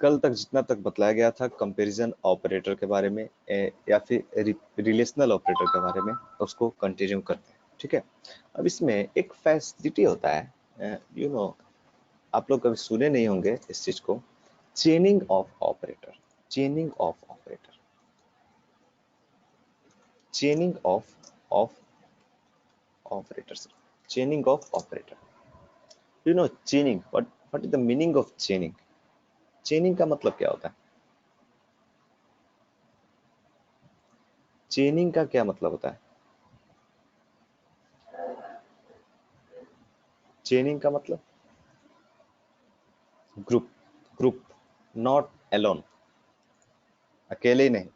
कल तक जितना तक बतलाया गया था कंपैरिजन ऑपरेटर के बारे में या फिर रिलेशनल ऑपरेटर के बारे में, उसको कंटिन्यू करते हैं। ठीक है, अब इसमें एक फैसिलिटी होता है, आप लोग कभी सुने नहीं होंगे इस चीज को, चेनिंग of operator, चेनिंग of operator, चेनिंग of operators, चेनिंग of operator. चेनिंग, what is the meaning of चेनिंग? चेनिंग का मतलब क्या होता है? चेनिंग का क्या मतलब होता है? चेनिंग का मतलब ग्रुप, ग्रुप, नॉट एलोन, अकेले नहीं,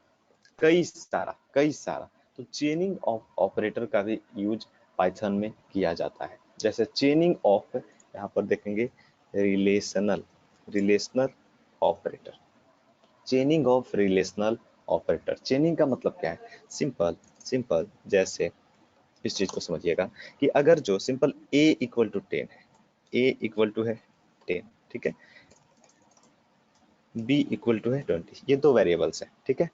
कई सारा, कई सारा। तो चेनिंग ऑफ ऑपरेटर का भी यूज पाइथन में किया जाता है। जैसे चेनिंग ऑफ, यहाँ पर देखेंगे relational, relational operator, चेनिंग of relational operator. चेनिंग का मतलब क्या है? सिंपल, सिंपल, जैसे इस चीज को समझिएगा कि अगर जो सिंपल a इक्वल टू 10 है, a इक्वल टू है 10, ठीक है, b इक्वल टू है 20, ये दो वेरिएबल्स है। ठीक है,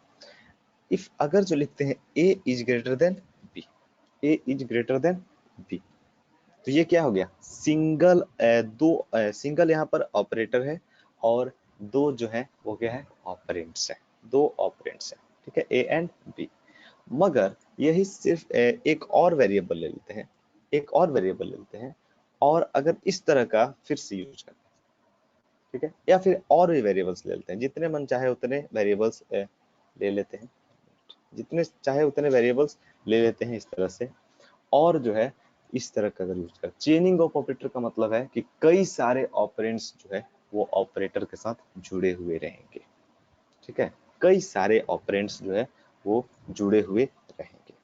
इफ अगर जो लिखते हैं a is greater then b, a is greater then b, तो ये क्या हो गया? सिंगल, दो सिंगल यहाँ पर ऑपरेटर है और दो जो है वो क्या है? ऑपरेंड्स है, दो ऑपरेंड्स है। ठीक है, a एंड b। मगर यही सिर्फ एक और वेरिएबल ले लेते हैं, एक और वेरिएबल ले लेते हैं, और अगर इस तरह का फिर से यूज करते हैं, ठीक है, या फिर और भी वेरिएबल्स ले लेते हैं, जितने मन चाहे उतने वेरिएबल्स ले लेते हैं, जितने चाहे उतने वेरिएबल्स ले लेते हैं इस तरह से, और जो है इस तरह का अगर यूज कर, चेनिंग ऑफ ऑपरेटर का मतलब है कि कई सारे ऑपरेंड्स जो है वो ऑपरेटर के साथ जुड़े हुए रहेंगे। ठीक है, कई सारे ऑपरेंड्स जो है वो जुड़े हुए रहेंगे।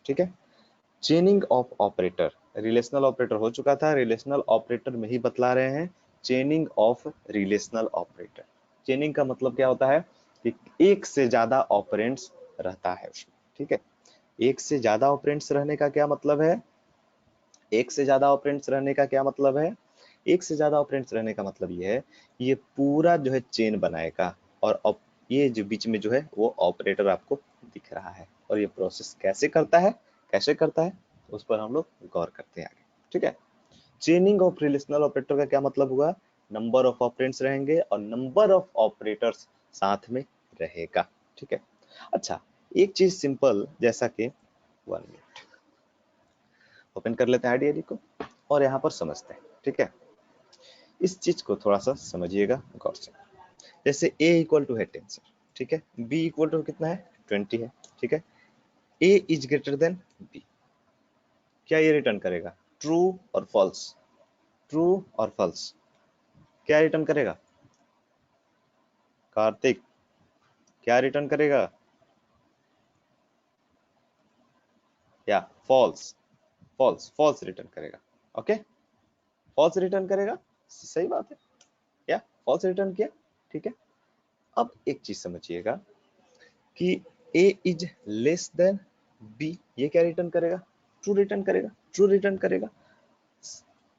ठीक है, chaining of operator, relational operator हो चुका था, रिलेशनल ऑपरेटर में ही बतला रहे हैं चेनिंग ऑफ रिलेशनल ऑपरेटर। चेनिंग का मतलब क्या होता है कि एक से ज्यादा ऑपरेंड्स रहता है उसमें। ठीक है, एक से ज्यादा ऑपरेंड्स रहने का क्या मतलब है? एक से ज्यादा ऑपरेंड्स रहने का क्या मतलब है? एक से ज्यादा ऑपरेंड्स रहने का मतलब ये है कि ये पूरा जो है चेन बनाएगा, और ये जो बीच में जो है वो ऑपरेटर आपको दिख रहा है, और ये प्रोसेस कैसे करता है, कैसे करता है, उस पर हम लोग गौर करते हैं आगे। ठीक है, चेनिंग ऑफ रिलेशनल ऑपरेटर का क्या मतलब हुआ? नंबर ऑफ ऑपरेंड्स रहेंगे और नंबर ऑफ ऑपरेटर्स साथ में रहेगा। ठीक है, अच्छा, एक चीज सिंपल, जैसा कि 1 मिनट ओपन कर लेते हैं आईडीएडी को और यहाँ पर समझते हैं। ठीक है, इस चीज को थोड़ा सा समझिएगा गौर से। जैसे a इक्वल टू है 10 सर, ठीक है, b इक्वल टू कितना है? 20 है। ठीक है, a is greater then b, क्या ये रिटर्न करेगा? ट्रू और फॉल्स, ट्रू और फॉल्स, क्या रिटर्न करेगा? कार्तिक, क्या रिटर्न करेगा? या फॉल्स, फॉल्स, फॉल्स रिटर्न करेगा। ओके, फॉल्स रिटर्न करेगा, सही बात है, या फॉल्स रिटर्न किया। ठीक है, अब एक चीज समझिएगा कि a is less then b, ये क्या रिटर्न करेगा? ट्रू रिटर्न करेगा, ट्रू रिटर्न करेगा।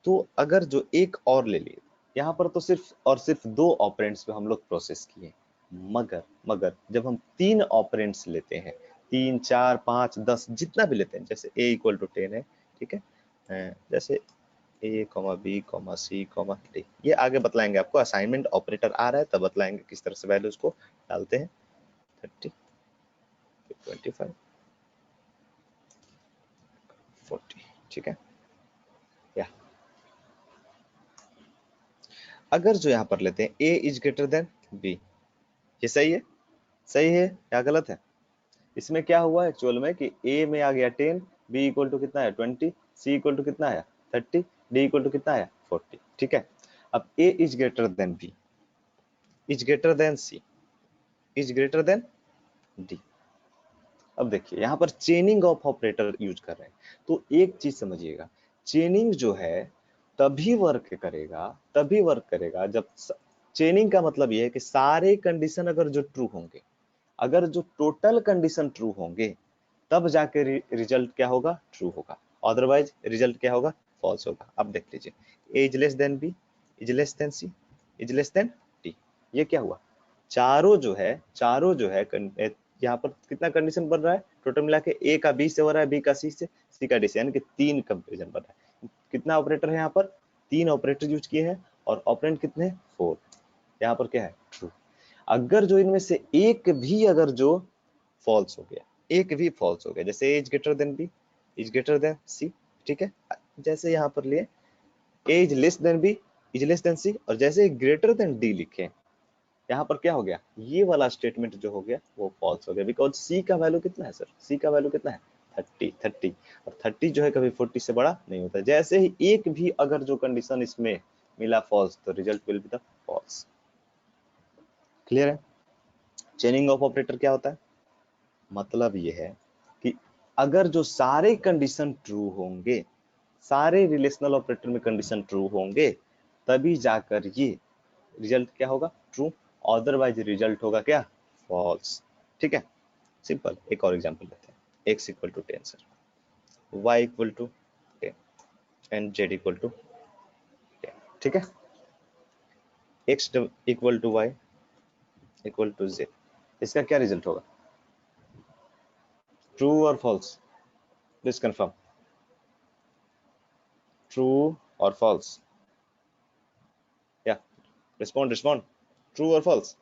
तो अगर जो एक और ले लिए, यहाँ पर तो सिर्फ और सिर्फ दो ऑपरेंड्स पे हम लोग प्रोसेस किए, मगर मगर जब हम तीन ऑपरेंड्स लेते हैं, 3, 4, 5, 10 जितना भी लेते हैं, जैसे a इक्वल टू 10 है, ठीक है, जैसे a, b, c, d, ये आगे बतलाएंगे आपको, असाइनमेंट ऑपरेटर आ रहा है तब बतलाएंगे किस तरह से वैल्यूज को डालते हैं। 30, 25, 40, ठीक है, या अगर जो यहाँ पर लेते हैं a is greater then b, ये सही है, सही है या गलत है? इसमें क्या हुआ एक्चुअल में कि a में आ गया 10, b इक्वल टू कितना है 20, c इक्वल टू कितना है 30, d इक्वल टू कितना है 40। ठीक है, अब a is greater then b, is greater then c, is greater then d। अब देखिए यहाँ पर चेनिंग ऑफ ऑपरेटर यूज कर रहे हैं, तो एक चीज समझिएगा, चेनिंग जो है तभी वर्क करेगा, तभी वर्क करेगा जब, चेनिंग का मतलब ये है कि सारे कंडीशन अगर जो ट्रू होंगे, अगर जो टोटल कंडीशन ट्रू होंगे, तब जाके रिजल्ट क्या होगा? ट्रू होगा, अदरवाइज रिजल्ट क्या होगा? फॉल्स होगा। अब देख लीजिए, a is less then b, is less then c, is less then d, ये क्या हुआ? चारों जो है यहाँ पर कितना कंडीशन बन रहा है टोटल मिला के, ए का बी से हो रहा है, बी का सी से, सी का डी से, यानी कि 3 कंपेरिजन बन रहा है। कितना ऑपरेटर है यहाँ पर, 3 ऑपरेटर यूज किए हैं और ऑपरेंड कितने 4। यहाँ पर क्या है ट्रू। अगर जो इनमें से एक भी अगर जो फॉल्स हो गया, एक भी फॉल्स हो गया, जैसे A is greater than B, is greater than C, ठीक है, जैसे यहाँ पर लिए A is less than B, is less than C, और जैसे ग्रेटर देन डी लिखे, यहाँ पर क्या हो गया, ये वाला स्टेटमेंट जो हो गया वो फॉल्स हो गया, बिकॉज सी का वैल्यू कितना है सर, सी का वैल्यू कितना है 30, और 30 जो है कभी 40 से बड़ा नहीं होता। जैसे ही एक भी अगर जो कंडीशन इसमें मिला फॉल्स, तो result will be the false. Clear है। चेनिंग ऑफ ऑपरेटर क्या होता है, मतलब ये है कि अगर जो सारे कंडीशन ट्रू होंगे, सारे रिलेशनल ऑपरेटर में कंडीशन ट्रू होंगे, तभी जाकर ये रिजल्ट क्या होगा ट्रू, अदरवाइज रिजल्ट होगा क्या फॉल्स। ठीक है, सिंपल। एक और एग्जांपल लेते हैं, x equal to 10 sir, y equal to 10 and z equal to 10। ठीक है, x equal to y equal to z, इसका क्या रिजल्ट होगा, ट्रू और फॉल्स, प्लीज कंफर्म, ट्रू और फॉल्स, या रिस्पॉन्ड, ट्रू और फॉल्स।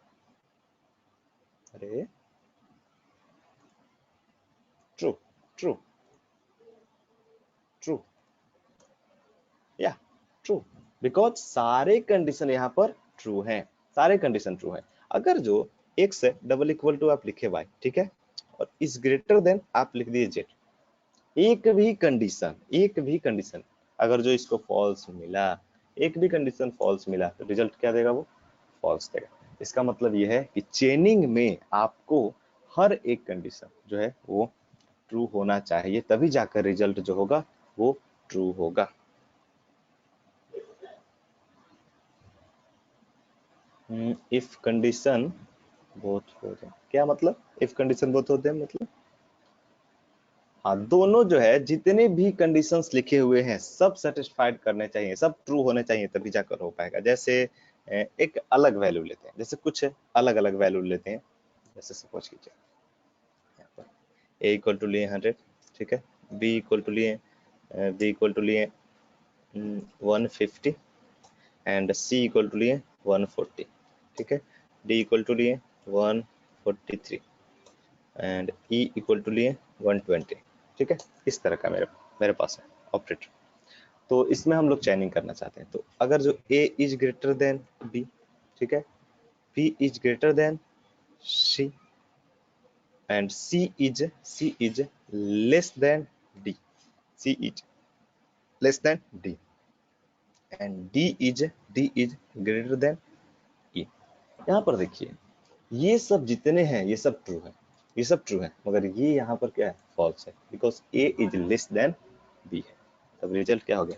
अरे ट्रू, ट्रू, ट्रू, या ट्रू, बिकॉज सारे कंडीशन यहाँ पर ट्रू हैं, सारे कंडीशन ट्रू हैं। अगर जो x है डबल इक्वल टू आप लिखे y, ठीक है, और इज ग्रेटर देन आप लिख दिए z, एक भी कंडीशन अगर जो इसको फॉल्स मिला, एक भी कंडीशन फॉल्स मिला, तो रिजल्ट क्या देगा, वो फॉल्स देगा। इसका मतलब यह है कि चेनिंग में आपको हर एक कंडीशन जो है वो ट्रू होना चाहिए, तभी जाकर रिजल्ट जो होगा वो ट्रू होगा। इफ कंडीशन बोथ हो जाए, क्या मतलब इफ कंडीशन बोथ होते हैं, मतलब हाँ, दोनों जो है जितने भी कंडीशंस लिखे हुए हैं सब सेटिस्फाइड करने चाहिए, सब ट्रू होने चाहिए, तभी जाकर हो पाएगा। जैसे एक अलग वैल्यू लेते हैं, जैसे कुछ अलग अलग वैल्यू लेते हैं, जैसे सपोज कीजिए यहाँ पर a इक्वल टू लिए 100, ठीक है, b इक्वल टू लिए 150 एंड c इक्वल टू लिए 140, ठीक है, d इक्वल टू लिए 143 एंड e इक्वल टू लिए 120। ठीक है, इस तरह का मेरे पास है ऑपरेटर। तो इसमें हम लोग चेनिंग करना चाहते हैं, तो अगर जो a is greater then b, ठीक है, b is greater then c and c is less then d, c is less then d and d is greater then e। यहाँ पर देखिए ये सब जितने हैं ये सब ट्रू है, ये सब ट्रू है, मगर ये यहाँ पर क्या है फॉल्स है, because a is less then b है, तब रिजल्ट क्या हो गया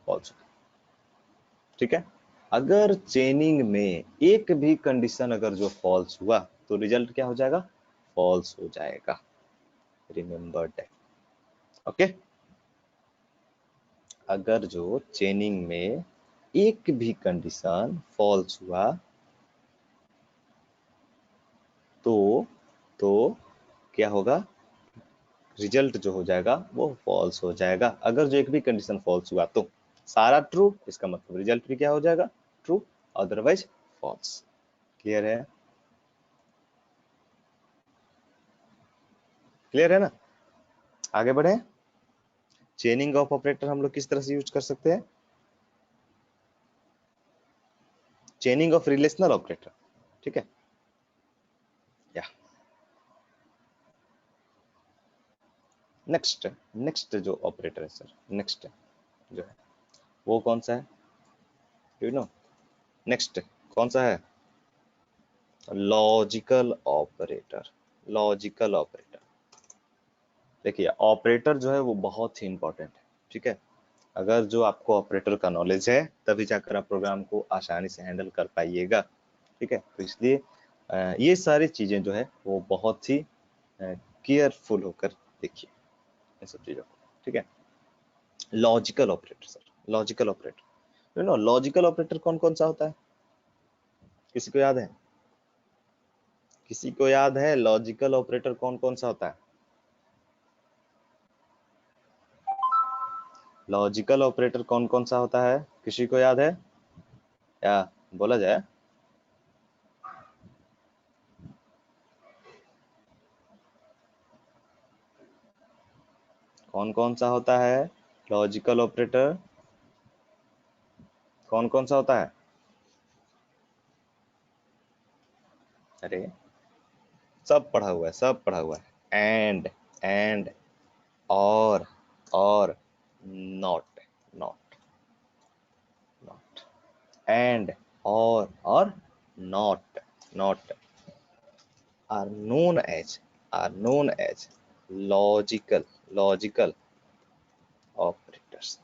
फॉल्स। ठीक है, अगर चेनिंग में एक भी कंडीशन अगर जो फॉल्स हुआ, तो रिजल्ट क्या हो जाएगा फॉल्स हो जाएगा, रिमेंबर दैट। ओके, अगर जो चेनिंग में एक भी कंडीशन फॉल्स हुआ, तो क्या होगा, रिजल्ट जो हो जाएगा वो फॉल्स हो जाएगा। अगर जो एक भी कंडीशन फॉल्स हुआ तो सारा ट्रू, इसका मतलब रिजल्ट भी क्या हो जाएगा ट्रू, अदरवाइज फॉल्स। क्लियर है, क्लियर है ना। आगे बढ़े, चेनिंग ऑफ ऑपरेटर हम लोग किस तरह से यूज कर सकते हैं, चेनिंग ऑफ रिलेशनल ऑपरेटर। ठीक है, या नेक्स्ट जो ऑपरेटर है सर, नेक्स्ट जो है वो कौन सा है, यू नो, नेक्स्ट कौन सा है, लॉजिकल ऑपरेटर। लॉजिकल ऑपरेटर, देखिए ऑपरेटर जो है वो बहुत ही इंपॉर्टेंट है। ठीक है, अगर जो आपको ऑपरेटर का नॉलेज है, तभी जाकर आप प्रोग्राम को आसानी से हैंडल कर पाइएगा। ठीक है, तो इसलिए ये सारी चीजें जो है वो बहुत ही केयरफुल होकर देखिए इन सब चीजों को। ठीक है, logical operator sir, logical operator, you know logical operator कौन कौन सा होता है, किसी को याद है, किसी को याद है लॉजिकल ऑपरेटर कौन कौन सा होता है? लॉजिकल ऑपरेटर कौन कौन सा होता है, किसी को याद है? या बोला जाए? कौन कौन सा होता है लॉजिकल ऑपरेटर? कौन कौन सा होता है? अरे सब पढ़ा हुआ है, सब पढ़ा हुआ है। एंड और नॉट, नॉट, नॉट, एंड और not, not are known as logical logical operators,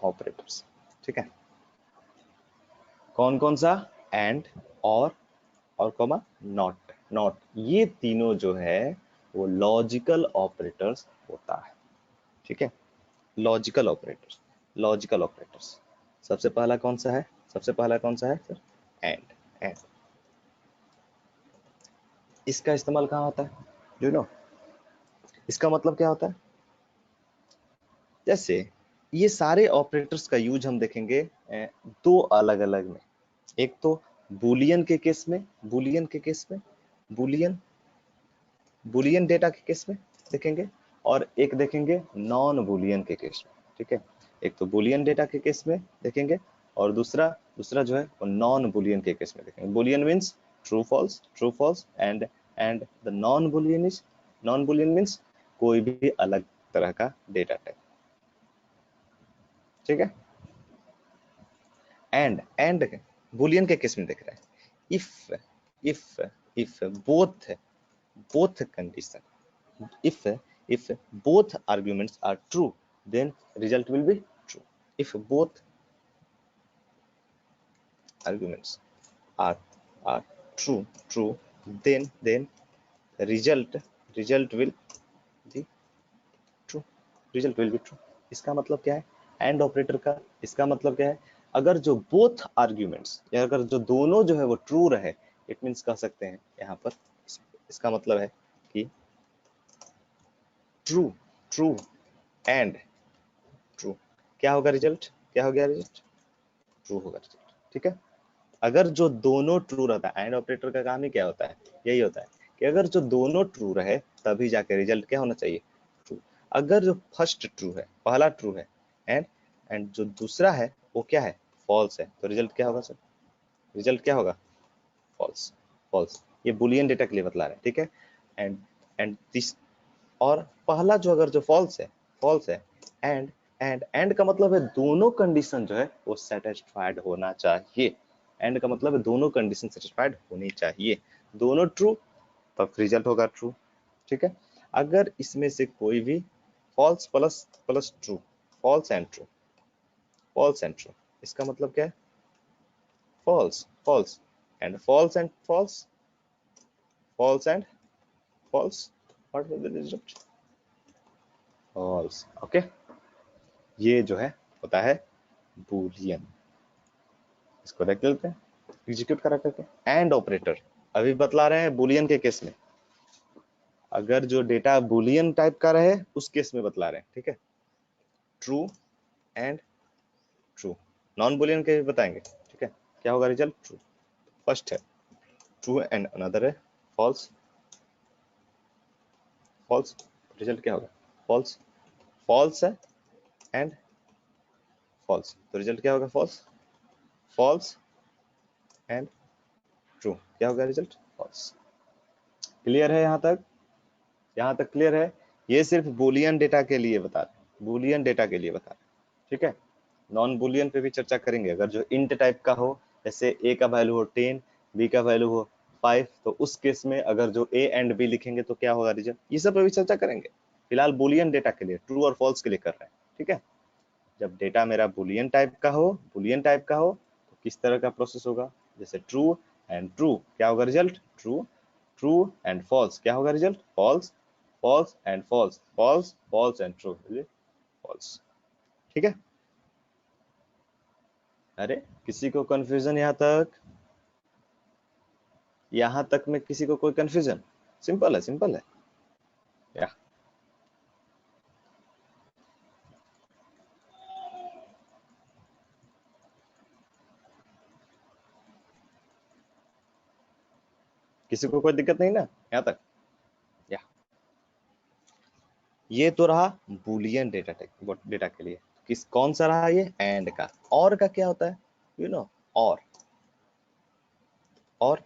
operators। ठीक है, कौन कौन सा? एंड, और कॉमा नॉट, नॉट, ये तीनों जो है वो लॉजिकल ऑपरेटर्स होता है। ठीक है, लॉजिकल ऑपरेटर्स, लॉजिकल ऑपरेटर्स। सबसे पहला कौन सा है? सबसे पहला कौन सा है सर? एंड। इसका इस्तेमाल कहाँ होता है? यू नो इसका मतलब क्या होता है? जैसे ये सारे ऑपरेटर्स का यूज हम देखेंगे दो अलग अलग में। एक तो बुलियन के केस में, बुलियन के केस में, बुलियन बुलियन डेटा के केस में देखेंगे, और एक देखेंगे नॉन बुलियन के केस में। ठीक है, एक तो बुलियन डेटा के केस में देखेंगे, और दूसरा दूसरा जो है वो नॉन बुलियन के केस में देखेंगे। Boolean means true false, and the non Boolean is, non Boolean means कोई भी अलग तरह का डेटा टाइप। ठीक है, एंड बुलियन के केस में देख रहे हैं। If both condition, if both arguments are true, then result will be true. If both arguments are are true, then result will be true, result will be true. इसका मतलब क्या है? And operator का इसका मतलब क्या है? अगर जो बोथ आर्ग्यूमेंट्स, या अगर जो दोनों जो है वो ट्रू रहे, इट मींस कह सकते हैं यहाँ पर, इसका मतलब है कि ट्रू ट्रू एंड ट्रू, क्या होगा रिजल्ट? क्या हो गया रिजल्ट? ट्रू होगा रिजल्ट। ठीक है, अगर जो दोनों ट्रू रहता है, एंड ऑपरेटर का काम ही क्या होता है? यही होता है कि अगर जो दोनों ट्रू रहे तभी जाके रिजल्ट क्या होना चाहिए? ट्रू। अगर जो फर्स्ट ट्रू है, पहला ट्रू है, एंड जो दूसरा है वो क्या है? फॉल्स है, तो रिजल्ट क्या होगा सर? रिजल्ट क्या होगा? False, false. ये बुलियन डेटा के लिए बतला रहे हैं। ठीक है, एंड एंड दिस, और पहला जो अगर जो फॉल्स है, एंड का मतलब है दोनों कंडीशन जो है वो सेटिस्फाइड होना चाहिए। एंड का मतलब है दोनों कंडीशन सेटिस्फाइड होनी चाहिए, दोनों ट्रू, तब रिजल्ट होगा ट्रू। ठीक है, अगर इसमें से कोई भी false plus plus true, false and true, false and true, इसका मतलब क्या है? False, false and false and false, false and false, what will be the result? False. Okay, ये जो है होता है बूलियन। इसको देख लेते हैं एग्जीक्यूट करा करके। एंड ऑपरेटर अभी बतला रहे हैं बुलियन के केस में, अगर जो डेटा बुलियन टाइप का रहे उस केस में बतला रहे हैं। ठीक है, true and true, non Boolean के भी बताएंगे। ठीक है, क्या होगा रिजल्ट? ट्रू। फर्स्ट है ट्रू एंड अनदर है फॉल्स, फॉल्स, रिजल्ट क्या होगा? फॉल्स, फॉल्स है एंड फॉल्स, तो रिजल्ट क्या होगा? फॉल्स, फॉल्स एंड ट्रू, क्या होगा रिजल्ट? फॉल्स। क्लियर है यहाँ तक? यहाँ तक क्लियर है? ये सिर्फ बुलियन डेटा के लिए बता रहे हैं, बुलियन डेटा के लिए बता रहे हैं। ठीक है, नॉन बुलियन पे भी चर्चा करेंगे। अगर जो इंट टाइप का हो, जैसे ए का वैल्यू हो 10, बी का वैल्यू हो 5, तो उस केस में अगर जो ए एंड बी लिखेंगे तो क्या होगा रिजल्ट, ये सब पे भी चर्चा करेंगे। फिलहाल बुलियन डेटा के लिए, ट्रू और फॉल्स के लिए कर रहे हैं। ठीक है, जब डेटा मेरा बुलियन टाइप का हो, बुलियन टाइप का हो, तो किस तरह का प्रोसेस होगा? जैसे ट्रू एंड ट्रू, क्या होगा result? True, true and false, क्या होगा result? False, false and false, false, false and true, false. ठीक है, अरे किसी को कंफ्यूजन यहाँ तक? यहां तक में किसी को कोई कंफ्यूजन? सिंपल है, सिंपल है। या किसी को कोई दिक्कत नहीं ना यहाँ तक? या ये तो रहा बुलियन डेटा टाइप, डेटा के लिए किस कौन सा रहा ये? एंड का। और का क्या होता है? यू नो और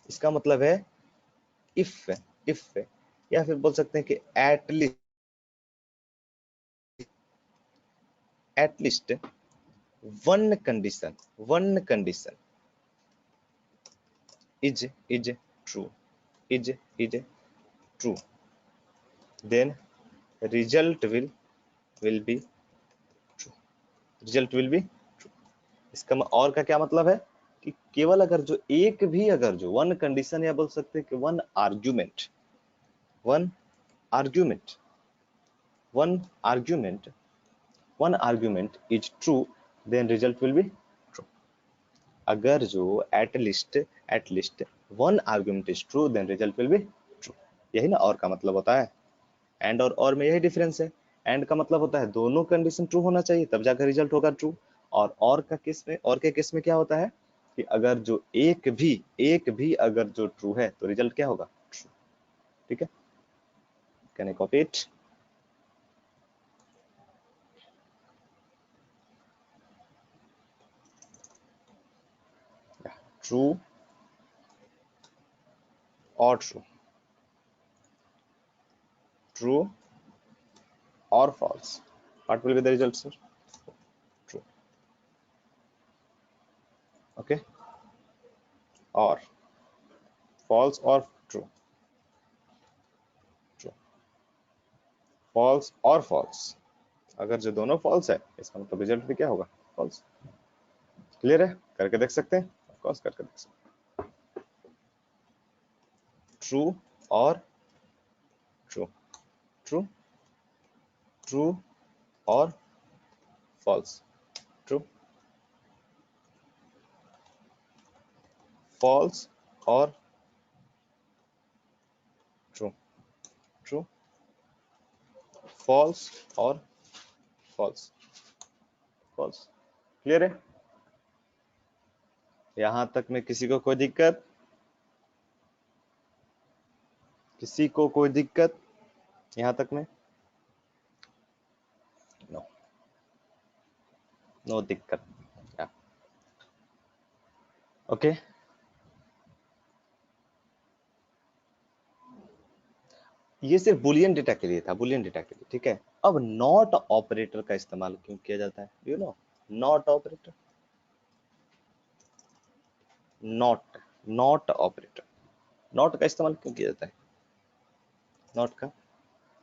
इसका मतलब है इफ, इफ, या फिर बोल सकते हैं कि at least one condition, one condition is true, is true, then result will be true, result will be true. इसका और का क्या मतलब है कि केवल अगर जो एक भी, अगर जो वन कंडीशन, या बोल सकते हैं कि one argument, one argument, one argument, one argument is true, then result will be true. अगर जो at least one argument is true, then result will be true. यही ना और का मतलब होता है। एंड और में यही डिफरेंस है। एंड का मतलब होता है दोनों कंडीशन ट्रू होना चाहिए तब जाकर रिजल्ट होगा ट्रू। और का केस में, और के केस में क्या होता है कि अगर जो एक भी अगर जो ट्रू है तो रिजल्ट क्या होगा? ट्रू। ठीक है, can I copy it? True और true, true or false? What will be the result, sir? True. Okay. Or false or true? True. False और false। अगर जो दोनों false है इसका मतलब रिजल्ट भी क्या होगा? false। क्लियर है? करके देख सकते हैं? ऑफ कोर्स करके देख सकते हैं। ट्रू और ट्रू, ट्रू, ट्रू और false, ट्रू, false और ट्रू, ट्रू, false और false, false। क्लियर है? यहां तक में किसी को कोई दिक्कत? किसी को कोई दिक्कत यहां तक में? नो, नो दिक्कत। ओके। ये सिर्फ बुलियन डेटा के लिए था, बुलियन डेटा के लिए। ठीक है, अब नॉट ऑपरेटर का इस्तेमाल क्यों किया जाता है? You know not operator, not, not operator, not का इस्तेमाल क्यों किया जाता है? नॉट का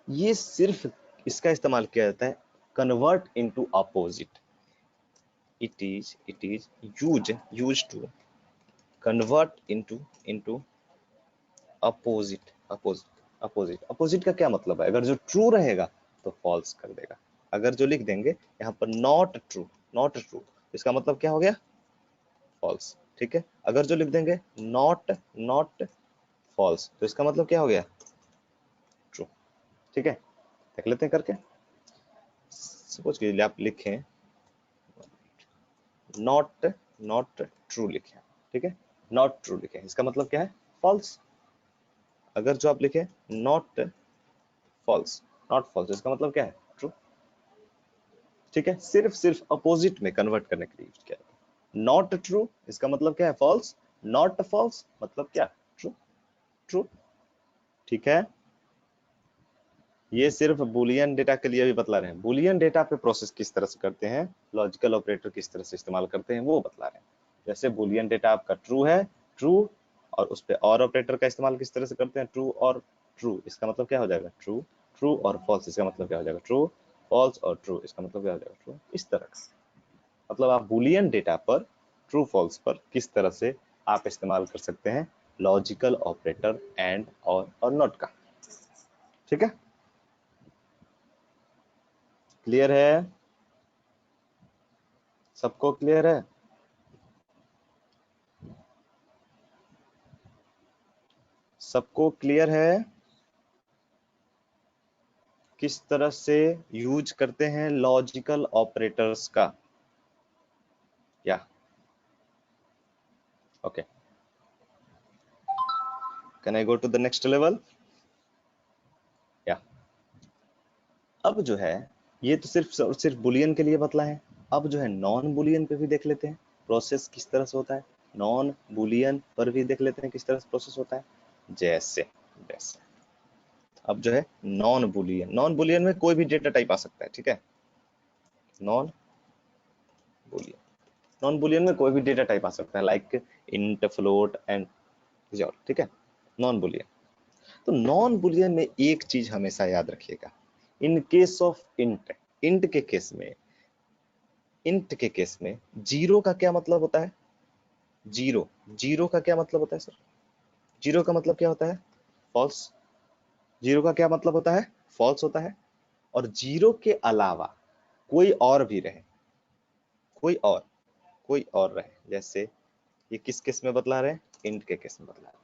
ये सिर्फ इसका इस्तेमाल किया जाता है convert into opposite. It is use to convert into opposite, opposite, opposite. Opposite का क्या मतलब है? अगर जो ट्रू रहेगा तो फॉल्स कर देगा। अगर जो लिख देंगे यहाँ पर नॉट ट्रू, नॉट ट्रू, इसका मतलब क्या हो गया? फॉल्स। ठीक है, अगर जो लिख देंगे नॉट, नॉट फॉल्स, तो इसका मतलब क्या हो गया? ट्रू। ठीक है, देख लेते हैं करके। सपोज कीजिए आप लिखें नॉट, नॉट ट्रू लिखे, ठीक है, नॉट ट्रू लिखे, इसका मतलब क्या है? फॉल्स। अगर जो आप लिखे नॉट फॉल्स, नॉट फॉल्स, इसका मतलब क्या है? ट्रू। ठीक है, सिर्फ अपोजिट में कन्वर्ट करने के लिए यूज किया जाता है। नॉट ट्रू इसका मतलब क्या है? फॉल्स। नॉट फॉल्स मतलब क्या? True, true. ठीक है, ये सिर्फ बुलियन डेटा के लिए भी बतला रहे हैं। बुलियन डेटा पे प्रोसेस किस तरह से करते हैं, लॉजिकल ऑपरेटर किस तरह से इस्तेमाल करते हैं, वो बतला रहे हैं। जैसे बुलियन डेटा आपका ट्रू है, ट्रू, और उस पे और ऑपरेटर का इस्तेमाल किस तरह से करते हैं? ट्रू और ट्रू, इसका मतलब क्या हो जाएगा? ट्रू, ट्रू और फॉल्स, इसका मतलब क्या हो जाएगा? ट्रू, फॉल्स और ट्रू, इसका मतलब क्या हो जाएगा? ट्रू। इस तरह से मतलब आप बुलियन डेटा पर ट्रू फॉल्स पर किस तरह से आप इस्तेमाल कर सकते हैं लॉजिकल ऑपरेटर एंड और नॉट का। ठीक है, क्लियर है? सबको क्लियर है? सबको क्लियर है किस तरह से यूज करते हैं लॉजिकल ऑपरेटर्स का? या okay, can I go to the next level? या अब जो है ये तो सिर्फ बुलियन के लिए बतला है। अब जो है नॉन बुलियन पे भी देख लेते हैं प्रोसेस किस तरह से होता है। नॉन बुलियन पर भी देख लेते हैं किस तरह से प्रोसेस होता है। जैसे जैसे अब जो है नॉन बुलियन में कोई भी डेटा टाइप आ सकता है, ठीक है। नॉन बुलियन में कोई भी डेटा टाइप आ सकता है, लाइक इंट, फ्लोट एंड, ठीक है, नॉन बुलियन। तो नॉन बुलियन में एक चीज हमेशा याद रखिएगा, इन केस ऑफ इंट के केस में जीरो का क्या मतलब होता है? जीरो का क्या मतलब होता है सर? जीरो का मतलब क्या होता है? फॉल्स। जीरो का क्या मतलब होता है? फॉल्स होता है। और जीरो के अलावा कोई और भी रहे, कोई और रहे, जैसे ये किस केस में बतला रहे हैं? इंट के केस में बतला रहे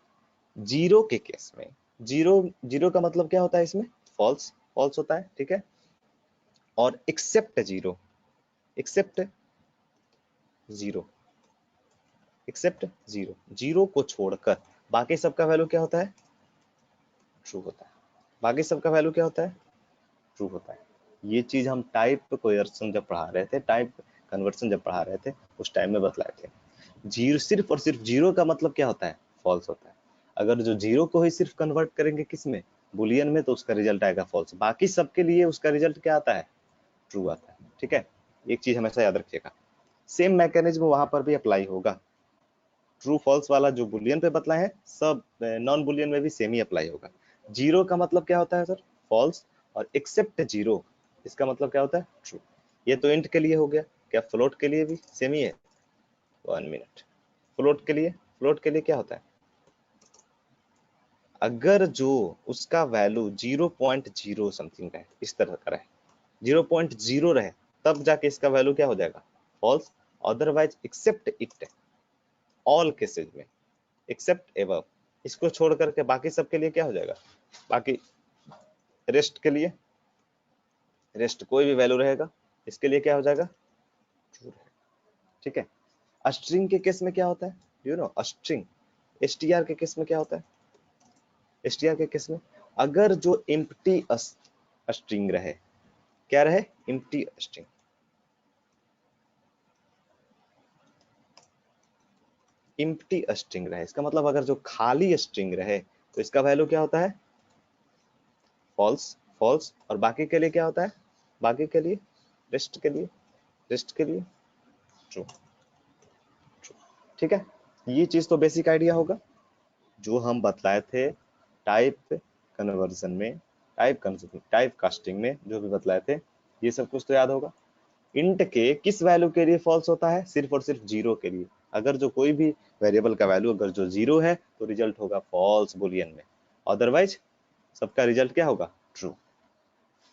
हैं। जीरो के केस में जीरो का मतलब क्या होता है इसमें? फॉल्स होता है, ठीक है। और एक्सेप्ट जीरो जीरो को छोड़कर बाकी सबका वैल्यू क्या होता है? ट्रू होता है। बाकी सबका वैल्यू क्या होता है? ट्रू होता है। ये चीज हम टाइप कन्वर्सन जब पढ़ा रहे थे, उस टाइम में बतलाए थे। जीरो, सिर्फ और सिर्फ जीरो का मतलब क्या होता है? फॉल्स होता है। अगर जो जीरो को ही सिर्फ कन्वर्ट करेंगे किस में? बुलियन में, तो उसका रिजल्ट आएगा फॉल्स। बाकी सबके लिए उसका रिजल्ट क्या आता है? ट्रू आता है, ठीक है। एक चीज हमेशा याद रखिएगा, सेम मैकेनिज्म वहां पर भी अप्लाई होगा। ट्रू फॉल्स वाला जो बुलियन पे बतला है, सब नॉन बुलियन में भी सेम ही अप्लाई होगा। जीरो का मतलब क्या होता है सर? फॉल्स। और एक्सेप्ट जीरो, इसका मतलब क्या होता है? ट्रू। ये तो इंट के लिए हो गया, क्या फ्लोट के लिए भी सेम ही है? 1 मिनट। फ्लोट के लिए क्या होता है? अगर जो उसका वैल्यू 0.0 समथिंग रहे, इस तरह का रहे, 0.0 रहे, तब जाके इसका वैल्यू क्या हो जाएगा? False. Otherwise except it, all cases में एक्सेप्ट एबव, इसको छोड़ करके बाकी सबके लिए क्या हो जाएगा? बाकी रेस्ट के लिए, रेस्ट कोई भी वैल्यू रहेगा, इसके लिए क्या हो जाएगा? ट्रू रहेगा, ठीक है। स्ट्रिंग के केस में क्या होता है? यू नो स्ट्रिंग, एसटीआर के केस में क्या होता है? एसटीआर के केस में अगर जो एम्प्टी स्ट्रिंग रहे, क्या रहे? Empty string. एम्प्टी स्ट्रिंग रहे, इसका मतलब अगर जो खाली स्ट्रिंग रहे तो इसका वैल्यू क्या होता है? फॉल्स। और बाकी के लिए क्या होता है? बाकी के लिए, रेस्ट के लिए ट्रू, ठीक है। ये चीज तो बेसिक आइडिया होगा जो हम बतलाए थे टाइप कन्वर्जन में, टाइप कास्टिंग में जो भी बतलाए थे, ये सब कुछ तो याद होगा। इंट के किस वैल्यू के लिए फॉल्स होता है? सिर्फ और सिर्फ जीरो के लिए। अगर जो कोई भी वेरिएबल का वैल्यू अगर जो जीरो है तो रिजल्ट होगा फॉल्स बुलियन में, अदरवाइज सबका रिजल्ट क्या होगा? ट्रू।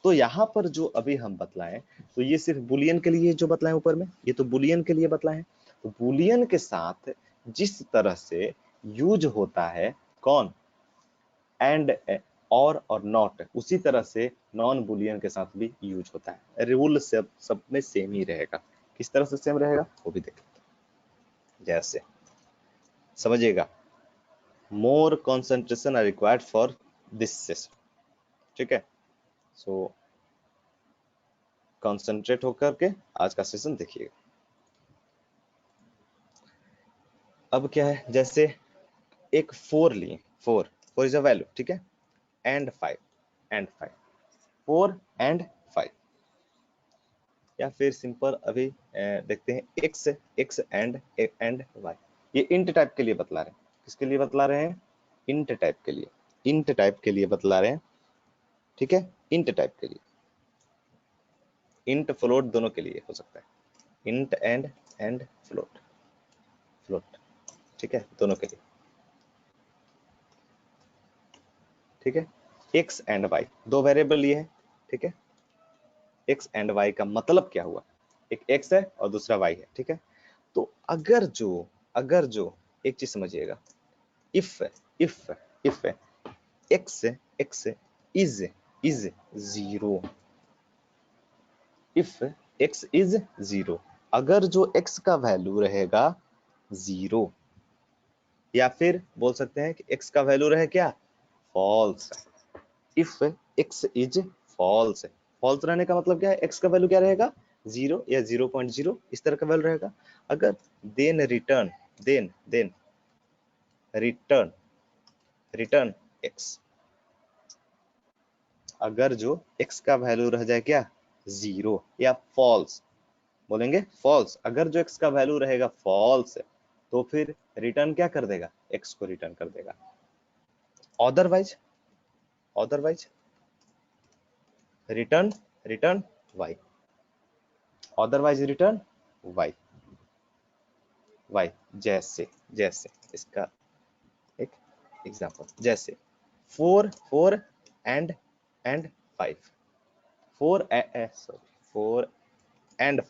तो यहाँ पर जो अभी हम बतलाएं, तो ये सिर्फ बुलियन के लिए जो बतलाएं ऊपर में, ये तो बुलियन के लिए बतलाएं। तो बुलियन के साथ जिस तरह से यूज होता है कौन? एंड, और नॉट, उसी तरह से नॉन बुलियन के साथ भी यूज होता है। रूल सब में सेम ही रहेगा। किस तरह से सेम रहेगा वो भी देखें। जैसे समझिएगा, more concentration are required for this session, ठीक है। सो कंसंट्रेट होकर के आज का सेशन देखिएगा। अब क्या है, जैसे एक 4 लिए, 4 इज अ वैल्यू, ठीक है। एंड 5 4 एंड 5, या फिर सिंपल अभी देखते हैं एक्स एंड वाई। ये इंट टाइप के लिए बतला रहे हैं। किसके लिए बतला रहे हैं? इंट टाइप के लिए बतला रहे हैं, ठीक है। इंट टाइप के लिए, इंट फ्लोट दोनों के लिए हो सकता है। इंट एंड फ्लोट, ठीक है, दोनों के लिए, ठीक है। एक्स एंड वाई दो वेरिएबल लिए हैं, ठीक है। एक्स एंड वाई का मतलब क्या हुआ? एक एक्स है और दूसरा वाई है, ठीक है। तो अगर जो एक चीज समझिएगा, if x is 0, if x is 0, अगर जो x का वैल्यू रहेगा 0, या फिर बोल सकते हैं कि x का वैल्यू रहे क्या, false. If x is false, false रहने का मतलब क्या है, x का वैल्यू क्या रहेगा 0 या 0.0 इस तरह का वैल्यू रहेगा। अगर देन रिटर्न रिटर्न x, अगर जो x का वैल्यू रह जाए क्या 0 या फॉल्स, बोलेंगे फॉल्स, अगर जो x का वैल्यू रहेगा फॉल्स तो फिर रिटर्न क्या कर देगा, x को रिटर्न कर देगा। Otherwise return y, otherwise return y। जैसे इसका एक एग्जांपल, जैसे 4 एंड 5, 4 एंड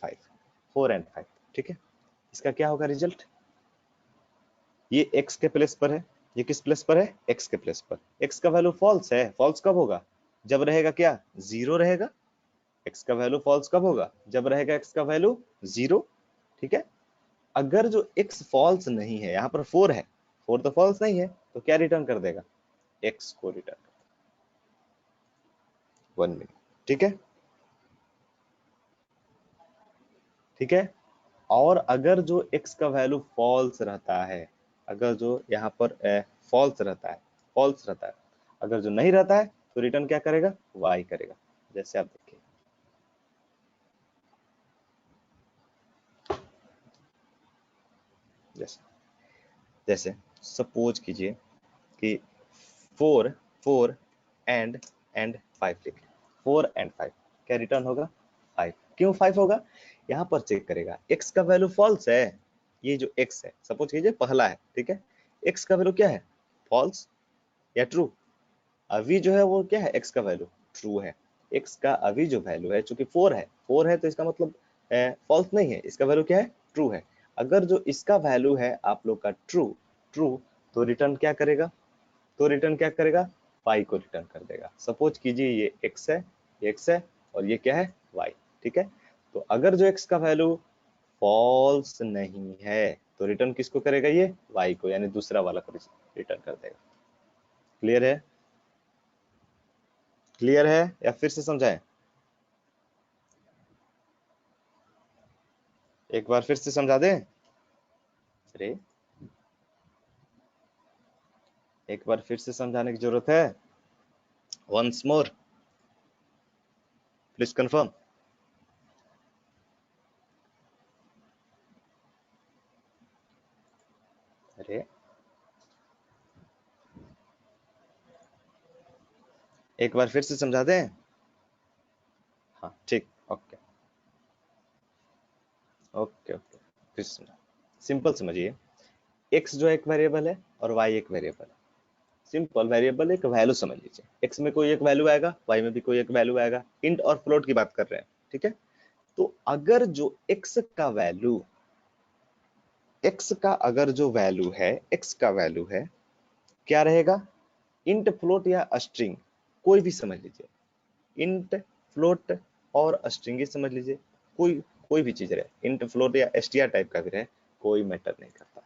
5, ठीक है। इसका क्या होगा रिजल्ट, ये x के प्लेस पर है, ये किस प्लेस पर है, x के प्लेस पर। x का वैल्यू फॉल्स है, फॉल्स कब होगा, जब रहेगा क्या 0 रहेगा। x का वैल्यू फॉल्स कब होगा, जब रहेगा x का वैल्यू 0, ठीक है। अगर जो x फॉल्स नहीं है, यहाँ पर 4 है, 4 तो फॉल्स नहीं है, तो क्या रिटर्न कर देगा, x को रिटर्न कर देगा। 1 मिनट, ठीक है। और अगर जो x का वैल्यू फॉल्स रहता है, अगर जो यहाँ पर फॉल्स रहता है, अगर जो नहीं रहता है तो रिटर्न क्या करेगा, y करेगा। जैसे आप देखिए, जैसे सपोज कीजिए कि 4 एंड 5 लिख, 4 एंड 5, क्या रिटर्न होगा 5। क्यों 5 होगा, यहाँ पर चेक करेगा x का वैल्यू फॉल्स है, ये जो x है सपोज कीजिए पहला है, ठीक है, x का वैल्यू क्या है, फॉल्स या ट्रू। अभी जो है वो क्या है, x का वैल्यू ट्रू है। x का अभी जो वैल्यू है चूंकि 4 है तो इसका मतलब फॉल्स नहीं है, इसका वैल्यू क्या है, ट्रू है। अगर जो इसका वैल्यू है आप लोग का ट्रू, तो रिटर्न क्या करेगा, y को रिटर्न कर देगा। सपोज कीजिए ये x है और ये क्या है y, ठीक है। तो अगर जो x का वैल्यू फॉल्स नहीं है तो रिटर्न किसको करेगा, ये y को, यानी दूसरा वाला को रिटर्न कर देगा। क्लियर है या फिर से समझाएं, एक बार फिर से समझा दें, अरे एक बार फिर से समझाने की जरूरत है, वंस मोर प्लीज कंफर्म। अरे एक बार फिर से समझा दें, हाँ ठीक, ओके ओके ओके, फिर समझा, सिंपल समझिए, x जो एक वेरिएबल है और y एक वेरिएबल है। सिंपल, वेरिएबल एक वैल्यू समझ लीजिए, x में कोई एक वैल्यू आएगा, y में भी कोई एक वैल्यू आएगा, इंट और फ्लोट की बात कर रहे हैं, ठीक है। तो अगर जो x का वैल्यू, x का अगर जो वैल्यू है, x का वैल्यू है क्या रहेगा, इंट फ्लोट या स्ट्रिंग, कोई भी समझ लीजिए, इंट फ्लोट और स्ट्रिंग ही समझ लीजिए, कोई कोई भी चीज रहे, इंट फ्लोट या str टाइप का भी रहे, कोई मैटर नहीं करता,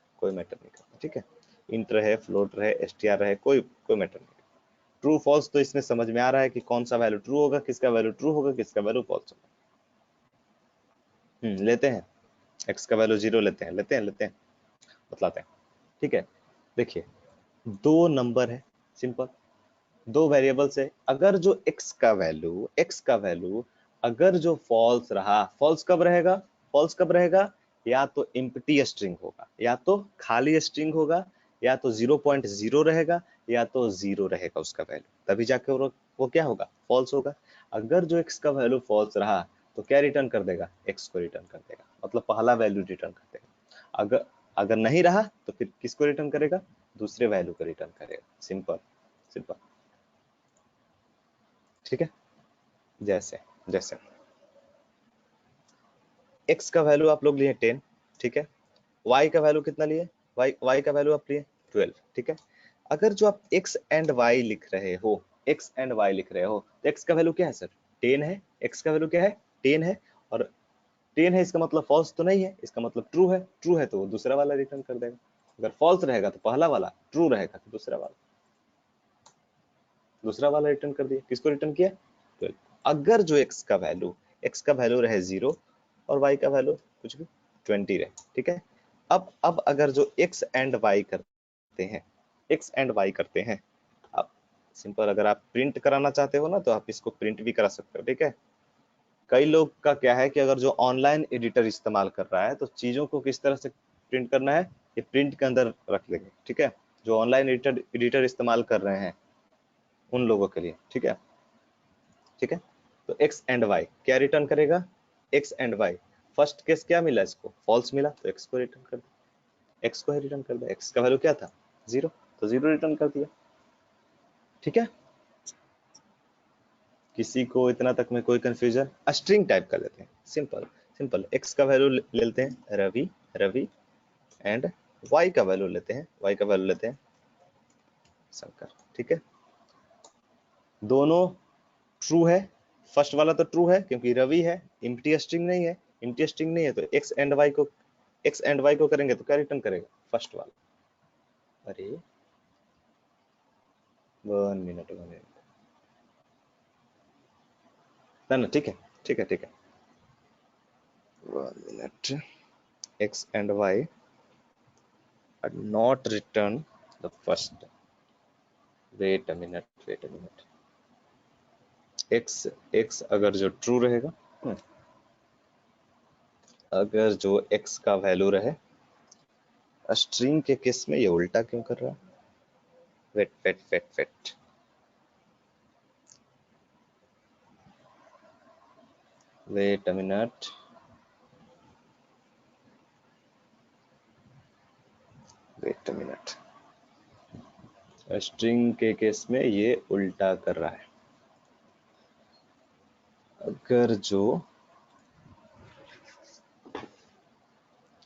ठीक है। इंट रहे, फ्लोट रहे, str रहे, कोई मैटर नहीं। ट्रू फॉल्स तो इसमें समझ में आ रहा है कि कौन सा वैल्यू ट्रू होगा, किसका वैल्यू ट्रू होगा, किसका वैल्यू फॉल्स होगा। लेते हैं, x का वैल्यू 0 लेते हैं, बतलाते हैं, ठीक है। देखिए, दो नंबर है, सिंपल, दो वेरिएबल्स है, अगर जो x का वैल्यू अगर जो फॉल्स कब रहेगा, या तो एम्प्टी स्ट्रिंग होगा, या तो खाली स्ट्रिंग होगा, या तो 0.0 रहेगा, या तो 0 रहेगा उसका वैल्यू, तभी जाके वो क्या होगा, फॉल्स होगा। अगर जो x का वैल्यू फॉल्स रहा तो क्या रिटर्न कर देगा, x को रिटर्न कर देगा, मतलब पहला वैल्यू रिटर्न कर देगा। अगर अगर नहीं रहा तो फिर किसको रिटर्न करेगा, दूसरे वैल्यू को रिटर्न करेगा। सिंपल, ठीक है। जैसे जैसे x का वैल्यू आप लोग लिए 10, ठीक है, y का वैल्यू कितना लिए, y का वैल्यू आप लिए 12, ठीक है। अगर जो आप x एंड y लिख रहे हो, x एंड y लिख रहे हो, तो x का वैल्यू क्या है सर? 10 है। x का वैल्यू क्या है? 10 है। और 10 है, इसका मतलब फॉल्स तो नहीं है, इसका मतलब ट्रू है। ट्रू है तो वो दूसरा वाला रिटर्न कर देगा। अगर फॉल्स रहेगा तो पहला वाला, ट्रू रहेगा तो दूसरा वाला रिटर्न कर दिया। किसको रिटर्न किया? 12। अगर जो x का वैल्यू रहे 0 और y का वैल्यू कुछ भी 20 रहे, ठीक है। अब अगर जो x एंड y करते हैं, अब सिंपल, अगर आप प्रिंट कराना चाहते हो ना तो आप इसको प्रिंट भी करा सकते हो, ठीक है। कई लोग का क्या है कि अगर जो ऑनलाइन एडिटर इस्तेमाल कर रहा है तो चीजों को किस तरह से प्रिंट करना है, ये प्रिंट के अंदर रख देंगे, ठीक है। जो ऑनलाइन एडिटर इस्तेमाल कर रहे हैं उन लोगों के लिए, ठीक है। तो x एंड y क्या रिटर्न करेगा? x and y, first case क्या मिला इसको? फॉल्स मिला, तो x को रिटर्न कर दिया। x को ही रिटर्न कर दिया। x का वैल्यू क्या था? 0, तो 0 रिटर्न कर दिया, ठीक है। किसी को इतना तक में कोई कंफ्यूजन? स्ट्रिंग टाइप कर लेते हैं, सिंपल x का वैल्यू ले लेते हैं रवि एंड y का वैल्यू लेते हैं शंकर, ठीक है। दोनों ट्रू है। फर्स्ट वाला तो ट्रू है क्योंकि रवि है, एम्प्टी स्ट्रिंग नहीं है। एम्प्टी स्ट्रिंग नहीं है तो x एंड y को करेंगे तो क्या रिटर्न करेगा? फर्स्ट वाला। अरे 1 मिनट ना, ठीक है 1 minute. x and y are not return the first. wait a minute. x अगर जो ट्रू रहेगा, अगर जो x का वैल्यू रहे, स्ट्रिंग के केस में ये उल्टा क्यों कर रहा है? Wait a minute. स्ट्रिंग के केस में ये उल्टा कर रहा है। अगर जो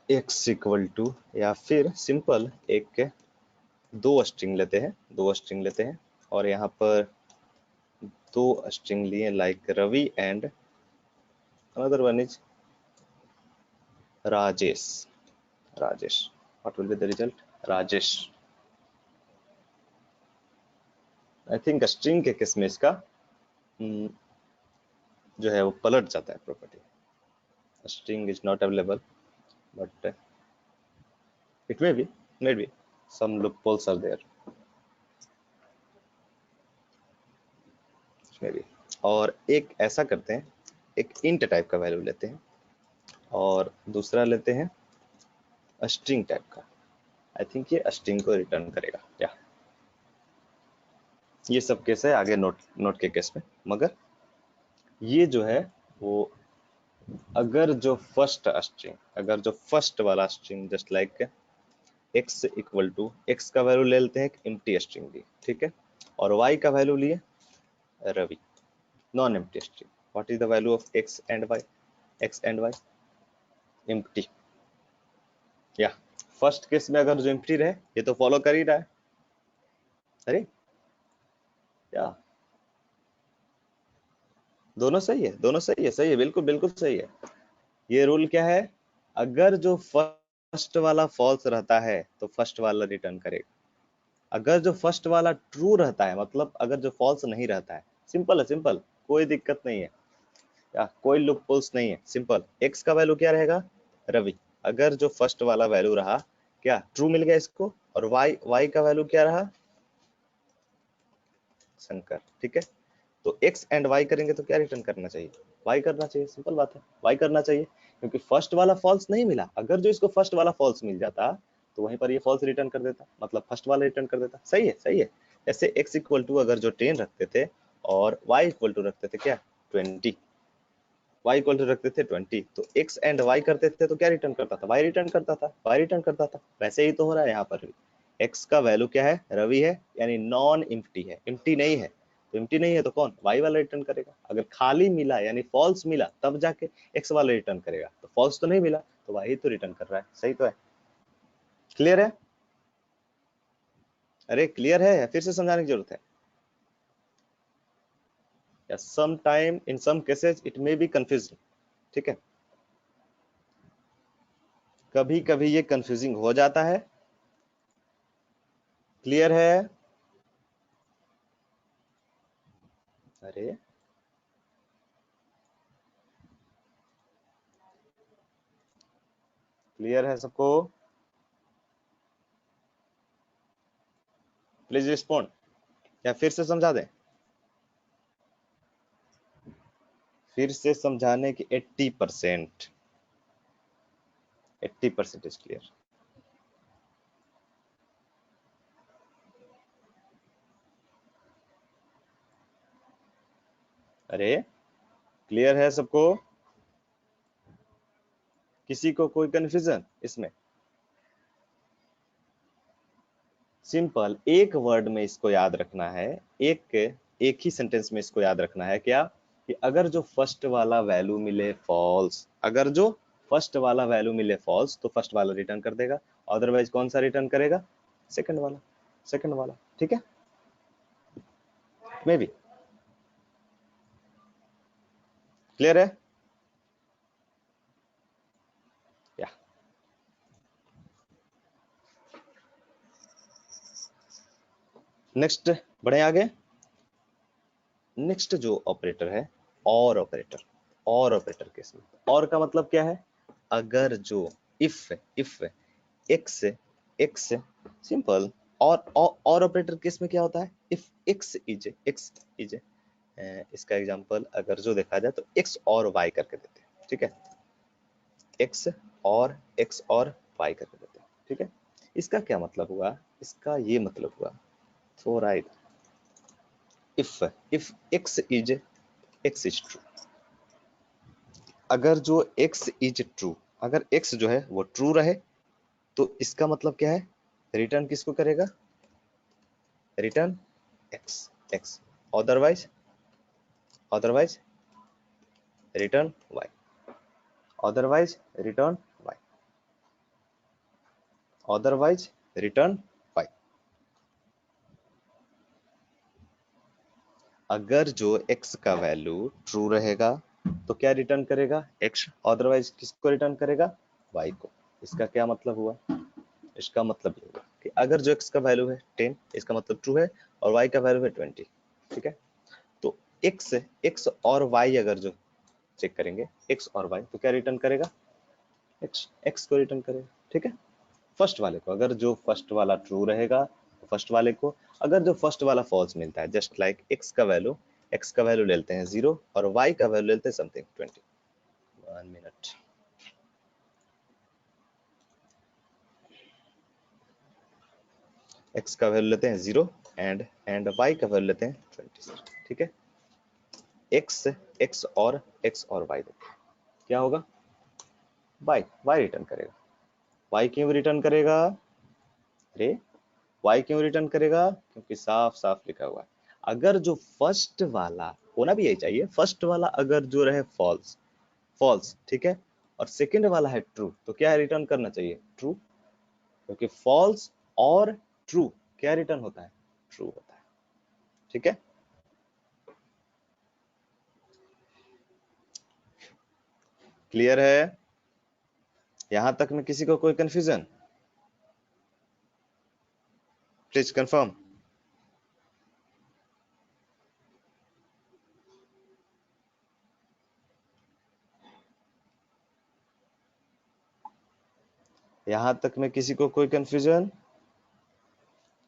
x इक्वल टू, या फिर सिंपल एक दो स्ट्रिंग लेते हैं और यहाँ पर दो स्ट्रिंग लिए, like Ravi and another one is Rajesh. What will be the result? Rajesh. I think string के केस में इसका जो है वो पलट जाता है property. String is not available, but it may be some loopholes are there, maybe। और एक ऐसा करते हैं, एक int टाइप का वैल्यू लेते हैं और दूसरा लेते हैं स्ट्रिंग टाइप का। आई थिंक ये स्ट्रिंग को रिटर्न करेगा, या ये सब केस है आगे नोट के केस में। मगर ये जो है वो अगर जो फर्स्ट वाला string, just like x equal to, x का वैल्यू ले लेते हैं एक एम्प्टी स्ट्रिंग दी, ठीक है, और y का वैल्यू लिए Ravi, non empty string. What is the value of x and y? Empty. या फर्स्ट केस में अगर जो एम्प्टी रहे, ये तो फॉलो कर ही रहा है। अरे या दोनों सही है, बिल्कुल सही है। ये रूल क्या है? अगर जो फर्स्ट वाला फॉल्स रहता है तो फर्स्ट वाला रिटर्न करेगा। अगर जो फर्स्ट वाला ट्रू रहता है, मतलब अगर जो फॉल्स नहीं रहता है, सिंपल, कोई दिक्कत नहीं है, या कोई लूप होल्स नहीं है। सिंपल, x का वैल्यू क्या रहेगा? रवि। अगर जो फर्स्ट वाला वैल्यू रहा, क्या ट्रू मिल गया इसको, और y का वैल्यू क्या रहा? शंकर, ठीक है। तो x एंड y करेंगे तो क्या रिटर्न करना चाहिए? y करना चाहिए, सिंपल बात है, y करना चाहिए, क्योंकि फर्स्ट वाला फॉल्स नहीं मिला। अगर जो इसको फर्स्ट वाला फॉल्स मिल जाता तो वहीं पर ये फॉल्स रिटर्न कर देता, मतलब फर्स्ट वाला रिटर्न कर देता। सही है। जैसे x इक्वल टू अगर जो 10 रखते थे और y इक्वल टू रखते थे क्या? 20। y इक्वल टू रखते थे 20, तो x एंड y करते थे तो क्या रिटर्न करता था? y रिटर्न करता था। वैसे ही तो हो रहा है यहाँ पर भी। x का वैल्यू क्या है? रवि है, यानी नॉन एम्प्टी है, एम्प्टी नहीं है। तो एम्प्टी नहीं है तो कौन? y वाला रिटर्न करेगा। अगर खाली मिला यानी फॉल्स मिला तब जाके x वाला रिटर्न करेगा। तो फॉल्स तो नहीं मिला तो y तो रिटर्न कर रहा है। सही तो है, क्लियर है? अरे क्लियर है, फिर से समझाने की जरूरत है? या some time in some cases it may be confusing, ठीक है, कभी कभी ये कंफ्यूजिंग हो जाता है। क्लियर है? अरे क्लियर है सबको? प्लीज रिस्पॉन्ड, या फिर से समझा दें? फिर से समझाने की 80%, 80% इज क्लियर। अरे क्लियर है सबको? किसी को कोई कंफ्यूजन इसमें? सिंपल, एक वर्ड में इसको याद रखना है, एक एक ही सेंटेंस में इसको याद रखना है। क्या? कि अगर जो फर्स्ट वाला वैल्यू मिले फॉल्स, अगर जो फर्स्ट वाला वैल्यू मिले फॉल्स तो फर्स्ट वाला रिटर्न कर देगा, अदरवाइज कौन सा रिटर्न करेगा? सेकंड वाला, सेकंड वाला, ठीक है, मे बी क्लियर है? या नेक्स्ट बढ़े आगे। नेक्स्ट जो ऑपरेटर है, और ऑपरेटर, और ऑपरेटर केस में और का मतलब क्या है? अगर जो इफ एक्स एक्स सिंपल, और ऑपरेटर केस में क्या होता है? इफ एक्स इज इसका एग्जांपल अगर जो देखा जाए तो एक्स और वाई करके देते हैं, ठीक है, एक्स और वाई करके देते हैं, ठीक है। इसका क्या मतलब हुआ? इसका ये मतलब हुआ, so right, if X is true, अगर जो एक्स इज ट्रू, अगर एक्स जो है वो ट्रू रहे तो इसका मतलब क्या है? रिटर्न किसको करेगा? Return X, X, otherwise otherwise return Y, otherwise return Y, otherwise return Y. अगर जो x का वैल्यू ट्रू रहेगा तो क्या रिटर्न करेगा? x, अदरवाइज किसको रिटर्न करेगा? y को। इसका क्या मतलब हुआ? इसका मतलब ये हुआ कि अगर जो x का वैल्यू है 10, इसका मतलब ट्रू है, और y का वैल्यू है 20, ठीक है, तो x और y अगर जो चेक करेंगे, x और y, तो क्या रिटर्न करेगा? x को रिटर्न करेगा, ठीक है, फर्स्ट वाले को। अगर जो फर्स्ट वाला ट्रू रहेगा तो फर्स्ट वाले को, अगर जो फर्स्ट वाला फॉल्स मिलता है, जस्ट लाइक एक्स का वैल्यू लेते हैं 0 और वाई का वैल्यू लेते हैं समथिंग 20। 1 मिनट, एक्स का वैल्यू लेते हैं 0 एंड वाई का वैल्यू लेते हैं 20, ठीक है। एक्स एक्स और वाई देते हैं, क्या होगा? वाई, वाई रिटर्न करेगा। वाई क्यों रिटर्न करेगा? अरे वाई क्यों रिटर्न करेगा? क्योंकि साफ साफ लिखा हुआ है, अगर जो फर्स्ट वाला, होना भी यही चाहिए, फर्स्ट वाला अगर जो रहे फॉल्स, फॉल्स, ठीक है, और सेकंड वाला है ट्रू, तो क्या रिटर्न करना चाहिए? ट्रू, क्योंकि फॉल्स और ट्रू क्या रिटर्न होता है? ट्रू होता है, ठीक है। क्लियर है? यहां तक में किसी को कोई कंफ्यूजन? Please confirm. यहां तक में किसी को कोई कंफ्यूजन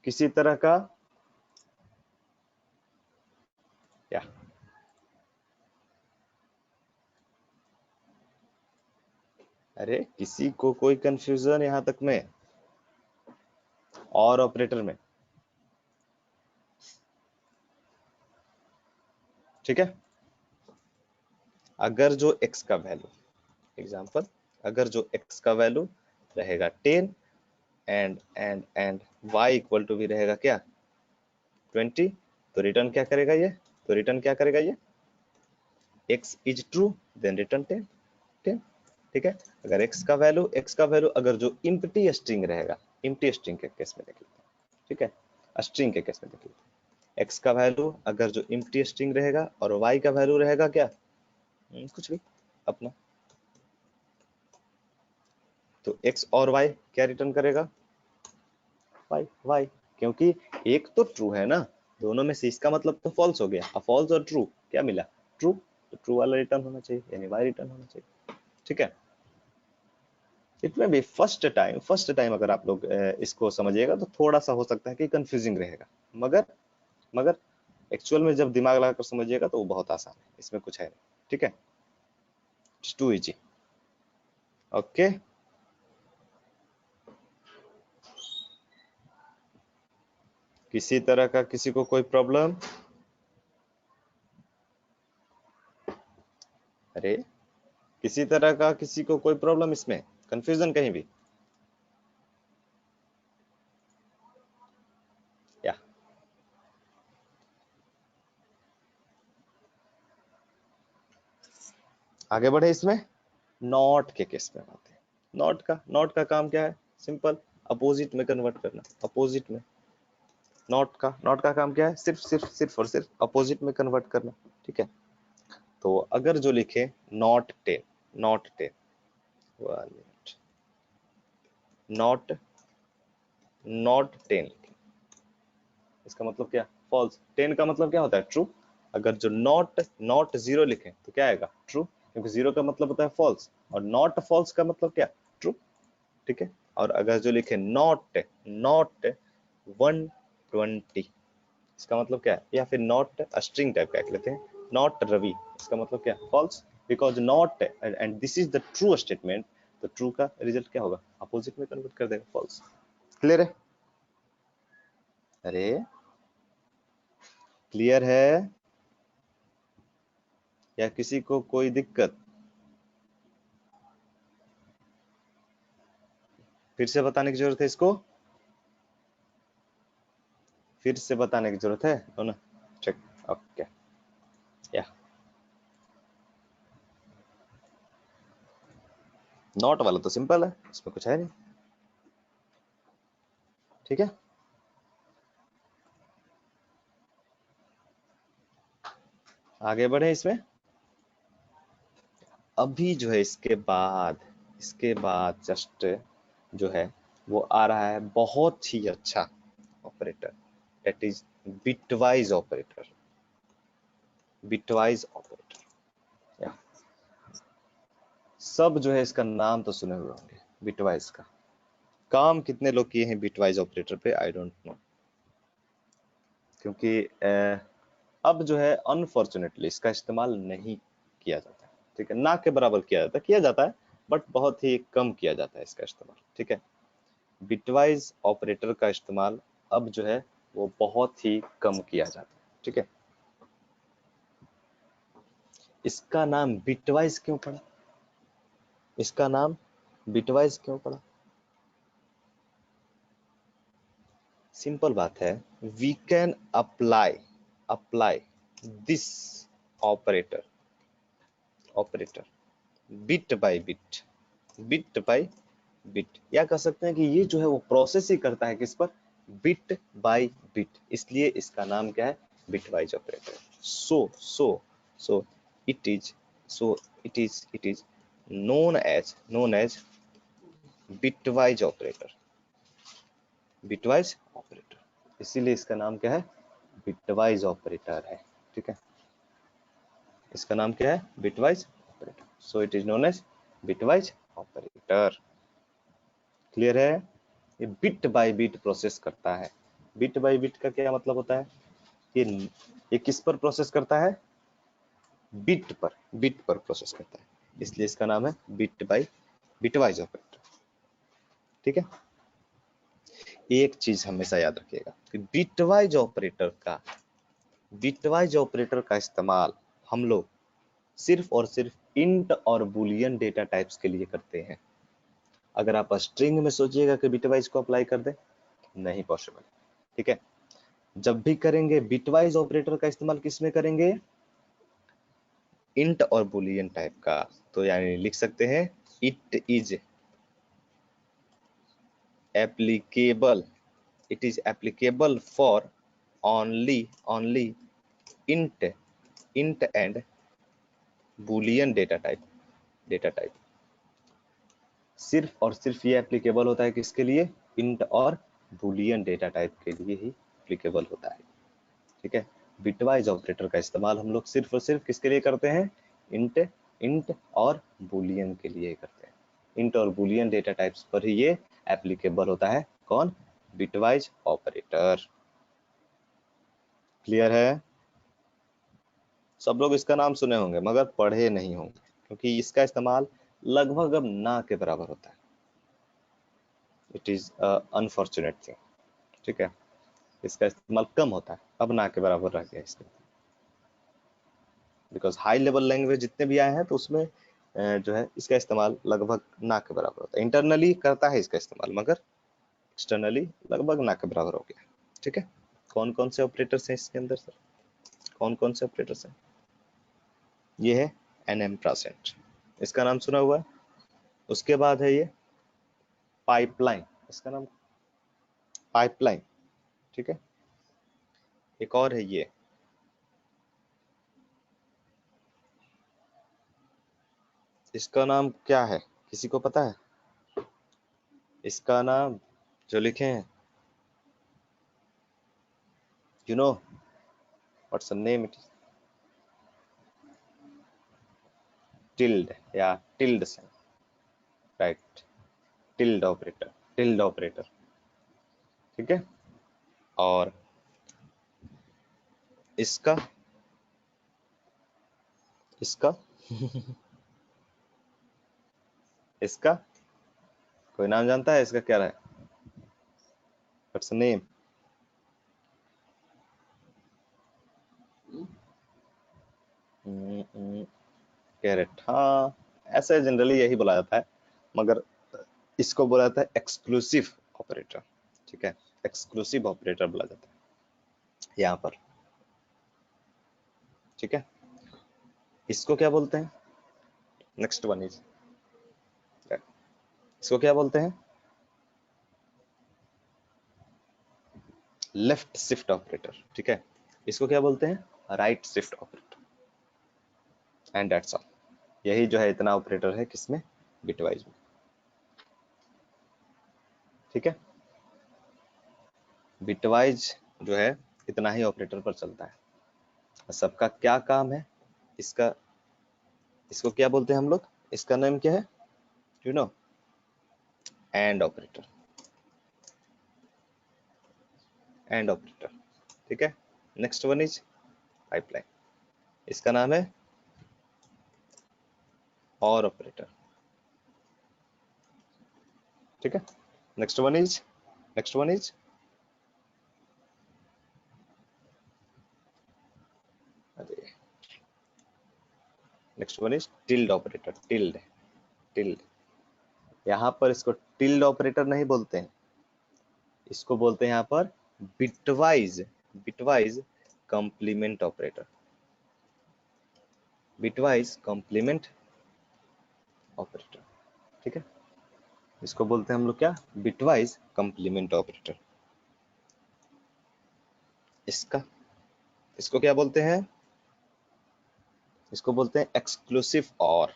किसी तरह का? या अरे किसी को कोई कंफ्यूजन यहां तक में और ऑपरेटर में? ठीक है, अगर जो x का वैल्यू, एग्जांपल, अगर जो x का वैल्यू रहेगा 10 एंड y इक्वल टू भी रहेगा क्या? 20, तो रिटर्न क्या करेगा ये? तो रिटर्न क्या करेगा ये? x is true then return 10, 10, ठीक है। अगर x का वैल्यू अगर जो इम्प्टी स्ट्रिंग रहेगा, इम्प्टी स्ट्रिंग के केस में देख लेते हैं, ठीक है, स्ट्रिंग के केस में देख लेते हैं। x का वैल्यू अगर जो एम्प्टी स्ट्रिंग रहेगा और y का वैल्यू रहेगा क्या, कुछ भी अपना, तो x और y क्या रिटर्न करेगा, y, क्योंकि एक तो ट्रू है ना, दोनों में से इसका मतलब तो फॉल्स हो गया। अब फॉल्स और ट्रू क्या मिला, ट्रू, तो ट्रू वाला रिटर्न होना चाहिए, यानी y रिटर्न होना चाहिए। ठीक है, इट में भी फर्स्ट टाइम अगर आप लोग इसको समझिएगा तो थोड़ा सा हो सकता है कि कंफ्यूजिंग रहेगा, मगर एक्चुअल में जब दिमाग लगाकर समझिएगा तो वो बहुत आसान है, इसमें कुछ है नहीं। ठीक है, इट्स टू इजी। ओके, किसी तरह का किसी को कोई प्रॉब्लम, अरे किसी तरह का किसी को कोई प्रॉब्लम, इसमें कंफ्यूजन कहीं भी, या आगे बढ़े। इसमें नॉट के केस में आते हैं। नॉट का काम क्या है, सिंपल, अपोजिट में कन्वर्ट करना। अपोजिट में नॉट का काम क्या है, सिर्फ और सिर्फ अपोजिट में कन्वर्ट करना। ठीक है, तो अगर जो लिखे नॉट 10, नॉट 10, 1 मिनट, नॉट 10, इसका मतलब क्या, फॉल्स। 10 का मतलब क्या होता है, ट्रू। अगर जो नॉट 0 लिखे तो क्या आएगा, ट्रू, क्योंकि 0 का मतलब होता है फॉल्स, और नॉट फॉल्स का मतलब क्या, ट्रू। ठीक है, और अगर जो लिखे नॉट 120, इसका मतलब क्या है, या फिर नॉट स्ट्रिंग टाइप का लिख लेते हैं, नॉट रवि, इसका मतलब क्या, false, because not and this is the true statement, तो ट्रू का रिजल्ट क्या होगा, अपोजिट में कन्वर्ट कर देगा, फॉल्स। क्लियर है, अरे क्लियर है, या किसी को कोई दिक्कत, फिर से बताने की जरूरत है इसको, फिर से बताने की जरूरत है दोनों, ठीक, ओके, या नॉट वाला तो सिंपल है, इसमें कुछ है नहीं। ठीक है, आगे बढ़े। इसमें अभी जो है इसके बाद जस्ट जो है वो आ रहा है बहुत ही अच्छा operator, that is bitwise operator. Bitwise operator, या सब जो है इसका नाम तो सुने हुए होंगे, बिटवाइज का काम कितने लोग किए हैं बिटवाइज ऑपरेटर पे, आई डोंट नो, क्योंकि अब जो है अनफॉर्चुनेटली इसका इस्तेमाल नहीं किया जाता है। ठीक है, ना के बराबर किया जाता है, बट बहुत ही कम किया जाता है इसका इस्तेमाल। ठीक है, बिटवाइज ऑपरेटर का इस्तेमाल अब जो है वो बहुत ही कम किया जाता है। ठीक है, इसका नाम बिटवाइज क्यों पड़ा, इसका नाम बिटवाइज क्यों पड़ा, सिंपल बात है, we can apply this operator bit by bit, या कह सकते हैं कि ये जो है वो प्रोसेस ही करता है किस पर, बिट बाय बिट, इसलिए इसका नाम क्या है, bitwise operator. So it is it is known as bitwise operator, इसीलिए इसका नाम क्या है, बिटवाइज ऑपरेटर है। ठीक है, इसका नाम क्या है, bitwise operator, so it is known as bitwise operator. Clear है, ये बिट बाय बिट प्रोसेस करता है। बिट बाय बिट का क्या मतलब होता है, ये किस पर प्रोसेस करता है, बिट पर प्रोसेस करता है, इसलिए इसका नाम है बिटवाइज ऑपरेटर। ठीक है, एक चीज हमेशा याद रखिएगा कि बिटवाइज ऑपरेटर का इस्तेमाल हम लोग सिर्फ और सिर्फ इंट और बुलियन डेटा टाइप्स के लिए करते हैं। अगर आप स्ट्रिंग में सोचिएगा कि बिटवाइज को अप्लाई कर दे, नहीं पॉसिबल। ठीक है, जब भी करेंगे बिटवाइज ऑपरेटर का इस्तेमाल किस में करेंगे, इंट और बुलियन टाइप का, तो यानी लिख सकते हैं it is applicable it is applicable for only int and boolean data type। सिर्फ और सिर्फ ये एप्लीकेबल होता है किसके लिए? इंट और बूलियन डेटा टाइप के लिए ही एप्लीकेबल होता है। ठीक है, बिटवाइज ऑपरेटर का इस्तेमाल हम लोग सिर्फ और सिर्फ किसके लिए करते हैं? इंट और बूलियन के लिए करते हैं। इंट और बूलियन डेटा टाइप्स पर ही ये एप्लीकेबल होता है। कौन? Bitwise operator. क्लियर है? सब लोग इसका नाम सुने होंगे मगर पढ़े नहीं होंगे, क्योंकि इसका इस्तेमाल लगभग अब ना के बराबर होता है। It is unfortunate thing. ठीक है, इसका इस्तेमाल कम होता है, अब ना के बराबर रह गया इसका। बिकॉज हाई लेवल लैंग्वेज जितने भी आए हैं तो उसमें जो है इसका इस्तेमाल लगभग ना के बराबर होता है। इंटरनली करता है इसका इस्तेमाल, मगर एक्सटर्नली लगभग ना के बराबर हो गया। ठीक है, कौन कौन से ऑपरेटर्स हैं इसके अंदर सर? कौन कौन से ऑपरेटर्स हैं? ये है nm%, इसका नाम सुना हुआ है। उसके बाद है ये पाइपलाइन, इसका नाम पाइपलाइन। ठीक है, एक और है ये इसका नाम क्या है? किसी को पता है इसका नाम? जो लिखे हैं, you know what's the name? It is tilde या tilde sign, right? Tilde operator. ठीक है, और इसका इसका इसका कोई नाम जानता है? इसका क्या है? What's the name? कैरेट। हाँ, ऐसे जनरली यही बोला जाता है, मगर इसको बोला जाता है एक्सक्लूसिव ऑपरेटर। ठीक है, एक्सक्लूसिव ऑपरेटर बोला जाता है यहाँ पर। ठीक है, इसको क्या बोलते हैं? नेक्स्ट वन इज, इसको क्या बोलते हैं? Left shift operator. ठीक है, इसको क्या बोलते हैं? Right shift operator. And that's all. यही जो है इतना ऑपरेटर है किसमें? बिटवाइज में। ठीक है, बिटवाइज जो है इतना ही ऑपरेटर पर चलता है। सबका क्या काम है? इसका इसको क्या बोलते हैं हम लोग? इसका नाम क्या है? You know, and operator. And operator. ठीक है, नेक्स्ट वन इज पाइपलाइन, इसका नाम है और ऑपरेटर। ठीक है, next one is tilde operator. Tilde यहाँ पर इसको टिल्ड ऑपरेटर नहीं बोलते हैं, इसको बोलते हैं यहाँ पर bitwise complement operator. Bitwise complement operator. ठीक है, इसको बोलते हैं हम लोग क्या? Bitwise complement operator. इसको क्या बोलते हैं? इसको बोलते हैं exclusive or.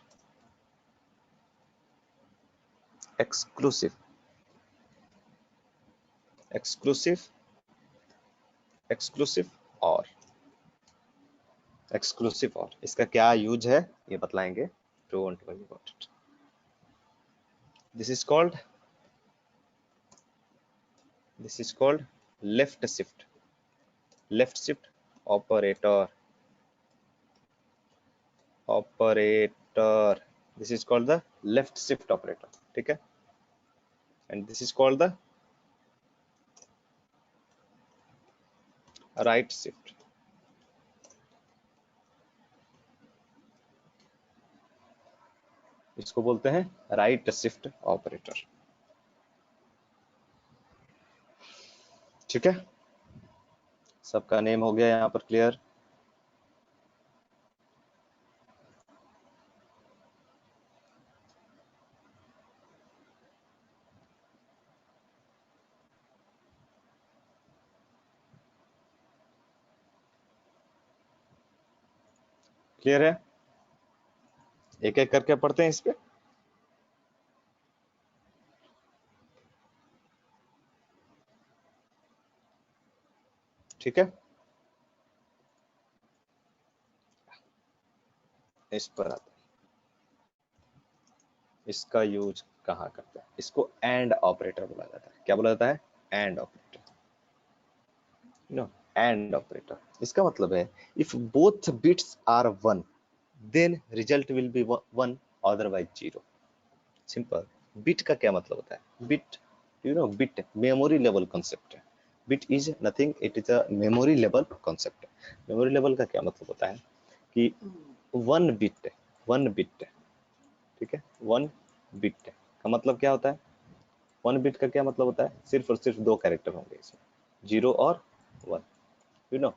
Exclusive exclusive exclusive or exclusive or इसका क्या यूज है ये बतलाएंगे। Don't worry about it. This is called left shift operator. This is called the left shift operator. ठीक है, and this is called the right shift. इसको बोलते हैं राइट शिफ्ट ऑपरेटर। ठीक है, सबका नेम हो गया यहाँ पर क्लियर? क्लियर है? एक एक करके पढ़ते हैं इस पे। ठीक है, इस पर आते हैं। इसका यूज कहाँ करते हैं? इसको एंड ऑपरेटर बोला जाता है। क्या बोला जाता है? And operator. No, and operator इसका मतलब है if both bits are one then result will be one, otherwise zero. Simple. Bit का क्या मतलब होता है? Bit, you know, bit memory level concept है। Bit is nothing, it is a memory level concept. Memory level का क्या मतलब होता है कि वन बिट, वन बिट, ठीक है, वन बिट का मतलब क्या होता है? वन बिट का क्या मतलब होता है? सिर्फ और सिर्फ दो कैरेक्टर होंगे इसमें, जीरो और one. You know,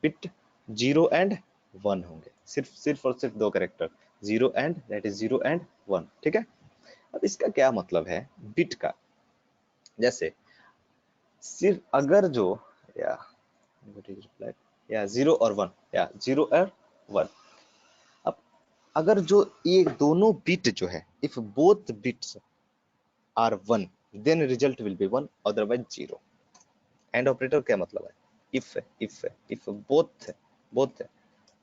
bit zero and one होंगे, सिर्फ सिर्फ और सिर्फ दो character, zero and, that is zero and one. ठीक है, अब इसका क्या मतलब है बिट का? जैसे सिर्फ अगर जो, या या जीरो और वन, या जीरो और वन, अब अगर जो ये दोनों बिट जो है, if both bits are one then result will be one, otherwise zero. And operator क्या मतलब है? If both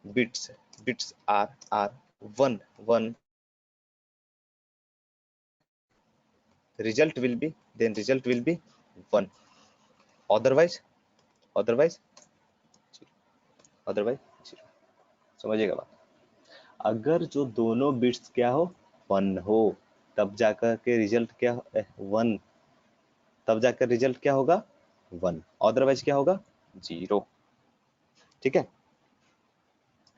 bits are one one, result will be, then result will be 1, otherwise otherwise otherwise 0। समझिएगा बात? अगर जो दोनों बिट्स क्या हो, 1 हो, तब जाकर के रिजल्ट क्या, 1, तब जाकर रिजल्ट क्या होगा? 1, अदरवाइज क्या होगा? 0। ठीक है,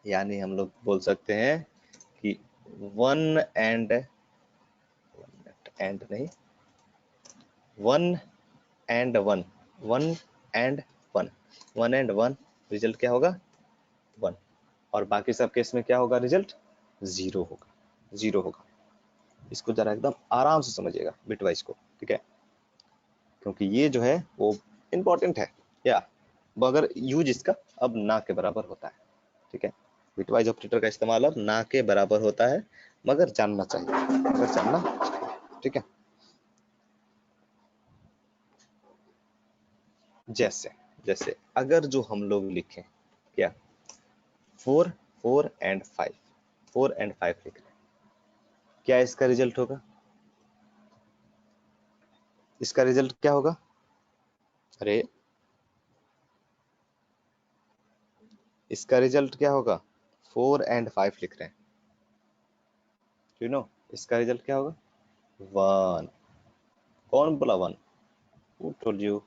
यानी हम लोग बोल सकते हैं कि 1 एंड नहीं, 1 एंड 1, 1 एंड 1, 1 एंड 1, रिजल्ट क्या होगा? 1। और बाकी सब केस में क्या होगा? रिजल्ट 0 होगा, 0 होगा। इसको जरा एकदम आराम से समझिएगा बिटवाइज को, ठीक है, क्योंकि ये जो है वो इम्पोर्टेंट है, या मगर यूज इसका अब ना के बराबर होता है। ठीक है, बिटवाइज ऑपरेटर का इस्तेमाल अब ना के बराबर होता है, मगर जानना चाहिए, मगर जानना चाहिए। ठीक है, जैसे जैसे अगर जो हम लोग लिखें क्या, 4 4 एंड 5, 4 एंड 5 लिख रहे हैं, क्या इसका रिजल्ट होगा? इसका रिजल्ट क्या होगा? अरे इसका रिजल्ट क्या होगा? 4 एंड 5 लिख रहे हैं, यू नो, इसका रिजल्ट क्या होगा? 1। कौन बोला 1? Who told you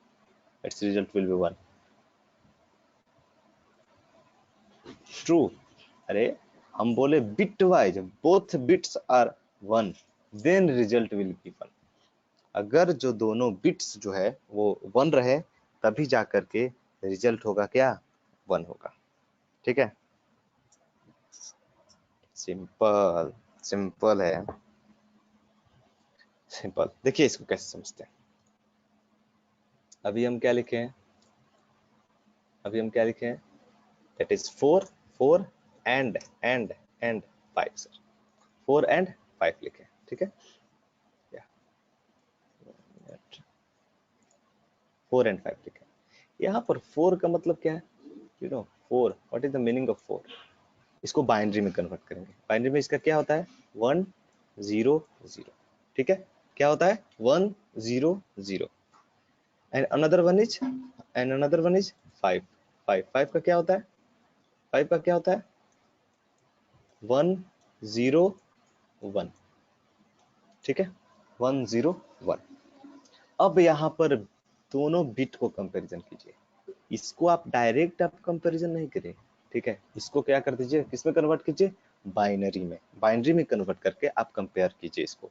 its result will be 1? True. अरे हम बोले bitwise both bits are 1 then result will be 1। अगर जो दोनों बिट्स जो है वो 1 रहे, तभी जाकर के रिजल्ट होगा क्या? 1 होगा। ठीक है, सिंपल, सिंपल है, सिंपल। देखिए इसको कैसे समझते हैं। अभी हम क्या लिखे हैं? अभी हम क्या लिखे हैं? That is 4 4 and and and 5 sir, 4 and 5 लिखे। ठीक है, 4 एंड 5 लिखे। यहाँ पर 4 का मतलब क्या है? You know 4, what is the meaning of 4? इसको बाइनरी में कन्वर्ट करेंगे। बाइनरी में इसका क्या होता है? 1 0 0। ठीक है, क्या होता है? 1 0 0 एंड अनदर वन इज 5 5 5 का क्या होता है? 5 का क्या होता है? 1 0 1। ठीक है, 1 0 1। अब यहाँ पर दोनों बिट को कंपैरिजन कीजिए। इसको आप डायरेक्ट आप कंपैरिजन नहीं करें, ठीक है, इसको क्या कर दीजिए, किसमें कन्वर्ट कीजिए? बाइनरी में। बाइनरी में कन्वर्ट करके आप कंपेयर कीजिए इसको।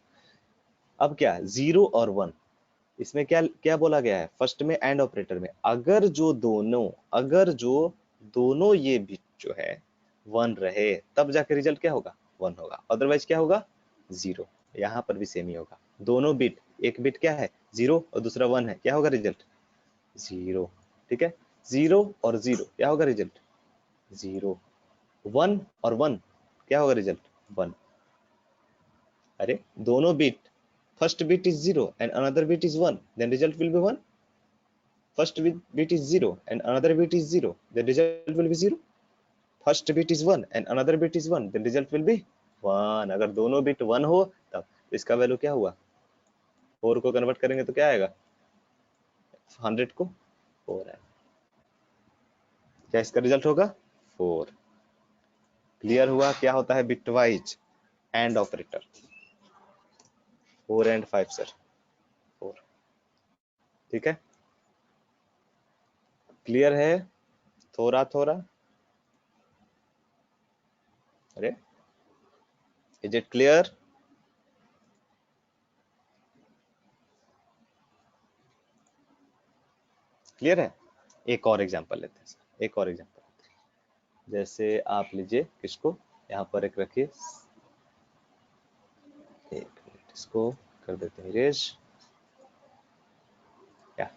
अब क्या, 0 और 1, इसमें क्या क्या बोला गया है? फर्स्ट में एंड ऑपरेटर में, अगर जो दोनों ये बिट जो है 1 रहे, तब जाके रिजल्ट क्या होगा? 1 होगा, अदरवाइज क्या होगा? 0। यहाँ पर भी सेम ही होगा। दोनों बिट, एक बिट क्या है? 0 और दूसरा 1 है, क्या होगा रिजल्ट? 0। ठीक है, 0 और 0 क्या होगा रिजल्ट? 0। 1 और 1 क्या होगा रिजल्ट? 1। अरे दोनों bit, first bit is 0 and another bit is 1, then result will be 1। First bit is 0 and another bit is 0, the result will be 0. First bit is 1 and another bit is 1, the result will be 1। अगर दोनों bit 1 हो तब इसका value क्या हुआ? 4 को convert करेंगे तो क्या आएगा? 100 को 4 है, क्या इसका रिजल्ट होगा? 4। क्लियर हुआ क्या होता है bitwise and operator? 4 and 5 sir, 4। ठीक है, क्लियर है? थोड़ा थोड़ा, अरे इज इट क्लियर? क्लियर है? एक और एग्जांपल लेते हैं सर, एक और एग्जांपल। जैसे आप लीजिए किसको, यहाँ पर एक रखिए, एक मिनट इसको कर देते हैं इरेज। या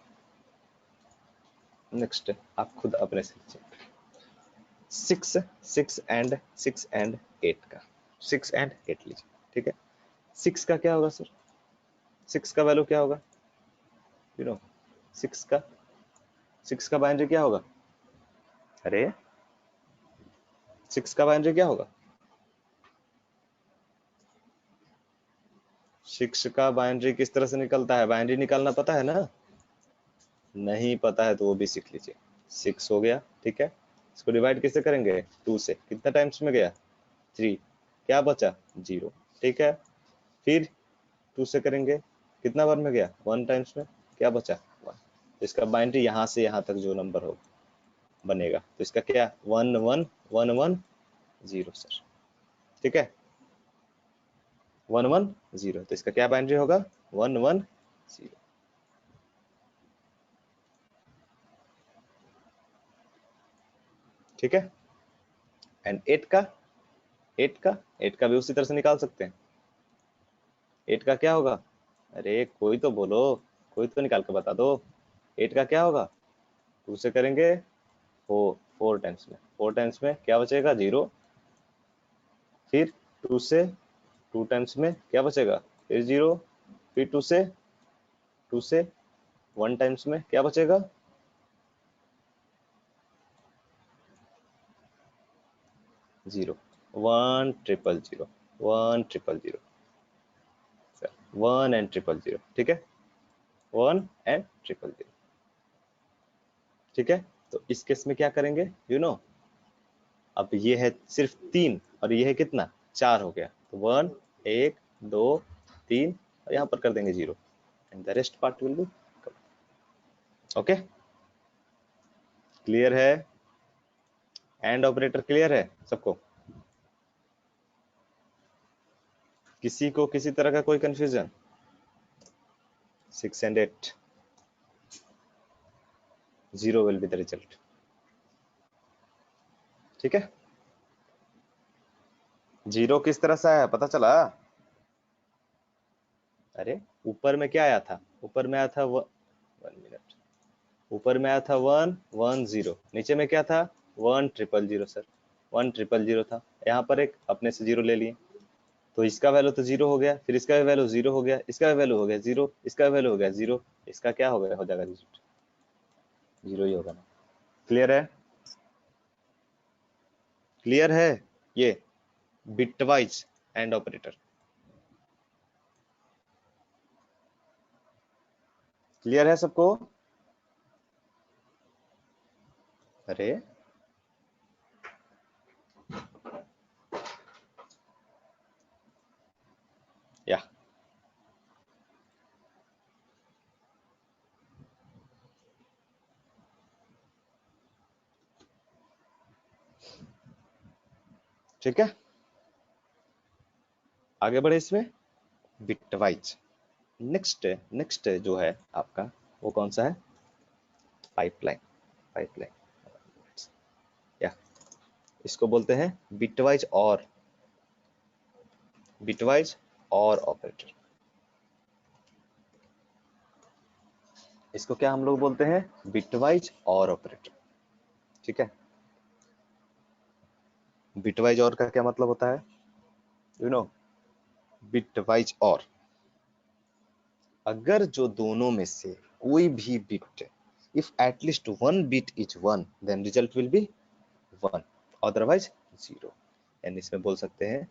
नेक्स्ट आप खुद अपने से लीजिए, 6 एंड 8 का, 6 एंड 8 लीजिए। ठीक है, 6 का क्या होगा सर? 6 का वैल्यू क्या होगा? यू नो 6 का बाइनरी क्या होगा? अरे 6 का बाइनरी क्या होगा? 6 का बाइनरी किस तरह से निकलता है? बाइनरी निकालना पता है ना? नहीं पता है तो वो भी सीख लीजिए। 6 हो गया, ठीक है, इसको डिवाइड किससे करेंगे? 2 से। कितना टाइम्स में गया? 3। क्या बचा? 0। ठीक है, फिर 2 से करेंगे, कितना बार में गया? 1 टाइम्स में, क्या बचा? 1। इसका बाइनरी यहाँ से यहाँ तक जो नंबर हो बनेगा तो इसका क्या? 1 1 1 1 0 सर। ठीक है, 1 1 0, तो इसका क्या बाइनरी होगा? 1 1 0। ठीक है, एंड 8 का, 8 का भी उसी तरह से निकाल सकते हैं। 8 का क्या होगा? अरे कोई तो बोलो, कोई तो निकाल के बता दो। 8 का क्या होगा? 2 से करेंगे 4 टाइम्स में, 4 टाइम्स में क्या बचेगा? 0। फिर 2 से 2 टाइम्स में क्या बचेगा? फिर 0। फिर 2 से 1 टाइम्स में क्या बचेगा? 0। 1 ट्रिपल 0, 1 ट्रिपल 0, 1 एंड ट्रिपल 0। ठीक है, 1 एंड ट्रिपल 0। ठीक है, तो इस केस में क्या करेंगे? यू नो अब ये है सिर्फ 3 और ये है कितना? 4 हो गया, तो 1 1 2 3 और यहाँ पर कर देंगे 0 and the rest part will be. Okay, clear है? एंड ऑपरेटर क्लियर है सबको? किसी को किसी तरह का कोई confusion? 6 and 8, 0 will be the result. ठीक है, 0 किस तरह से आया पता चला? अरे ऊपर में क्या आया था? ऊपर में आया था 1 मिनट, ऊपर में आया था 1 1 0, नीचे में क्या था? 1 ट्रिपल 0 सर, 1 ट्रिपल 0 था। यहाँ पर एक अपने से 0 ले लिए, तो इसका वैल्यू तो 0 हो गया, फिर इसका वैल्यू 0 हो गया, इसका वैल्यू हो गया 0, इसका वैल्यू हो गया 0, इसका क्या हो गया? हो जाएगा 0 ही होगा ना। क्लियर है? क्लियर है ये बिटवाइज एंड ऑपरेटर? क्लियर है सबको? अरे या ठीक है, आगे बढ़े इसमें बिटवाइज। नेक्स्ट जो है आपका वो कौन सा है? पाइपलाइन। पाइपलाइन या इसको बोलते हैं बिटवाइज और ऑपरेटर। इसको क्या हम लोग बोलते हैं? बिटवाइज और ऑपरेटर। ठीक है, बिटवाइज और का क्या मतलब होता है, यू नो, बिटवाइज और, अगर जो दोनों में से कोई भी bit, if at least one bit is one, then result will be one, otherwise zero. यानी इसमें बोल सकते हैं,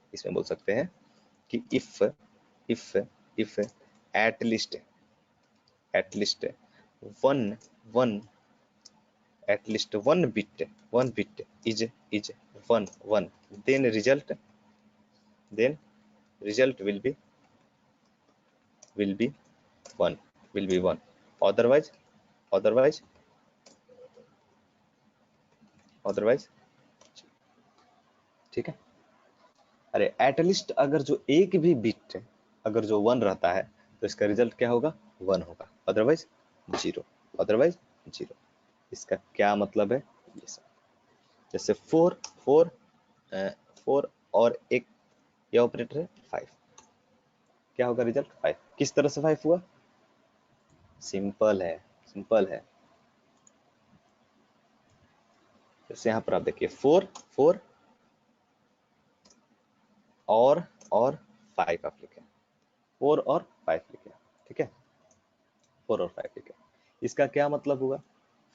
कि if if at least one one at least one bit is one, then result will be one, otherwise otherwise otherwise ठीक है। अरे at least अगर जो एक भी बिट अगर जो वन रहता है तो इसका रिजल्ट क्या होगा, वन होगा, अदरवाइज जीरो। इसका क्या मतलब है, ये सब जैसे फोर फोर फोर और एक, ये ऑपरेटर है फाइव, क्या होगा रिजल्ट फाइव। किस तरह से फाइव हुआ, सिंपल है। जैसे यहाँ पर आप देखिए फोर फोर और फाइव आप लिखे, फोर और फाइव लिखे, ठीक है, फोर और फाइव लिखे। इसका क्या मतलब हुआ,